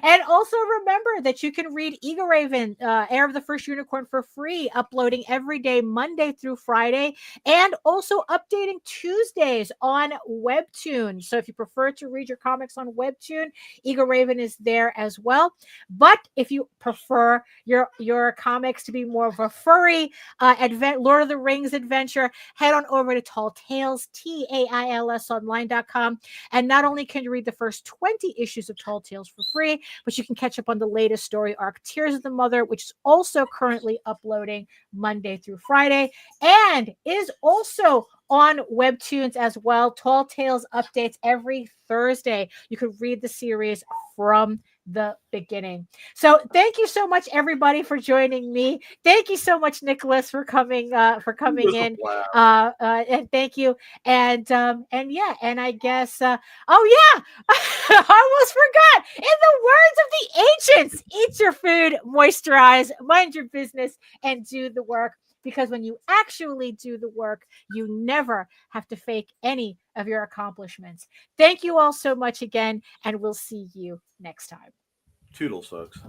A: And also remember that you can read Eagle Raven, Heir of the First Unicorn, for free, uploading every day, Monday through Friday, and also updating Tuesdays on Webtoon. So if you prefer to read your comics on Webtoon, Eagle Raven is there as well. But if you prefer your comics to be more of a furry Lord of the Rings adventure, head on over to Tall Tales, TAILS online.com. And not only can you read the first 20 issues of Tall Tales for free, but you can catch up on the latest story arc, Tears of the Mother, which is also currently uploading Monday through Friday, and is also on Webtoons as well. Tall Tales updates every Thursday. You can read the series from the beginning. So thank you so much, everybody, for joining me. Thank you so much, Nicholas, for coming in. And thank you. And I guess I almost forgot. In the words of the ancients, eat your food, moisturize, mind your business, and do the work. Because when you actually do the work, you never have to fake any of your accomplishments. Thank you all so much again, and we'll see you next time.
B: Toodles, folks.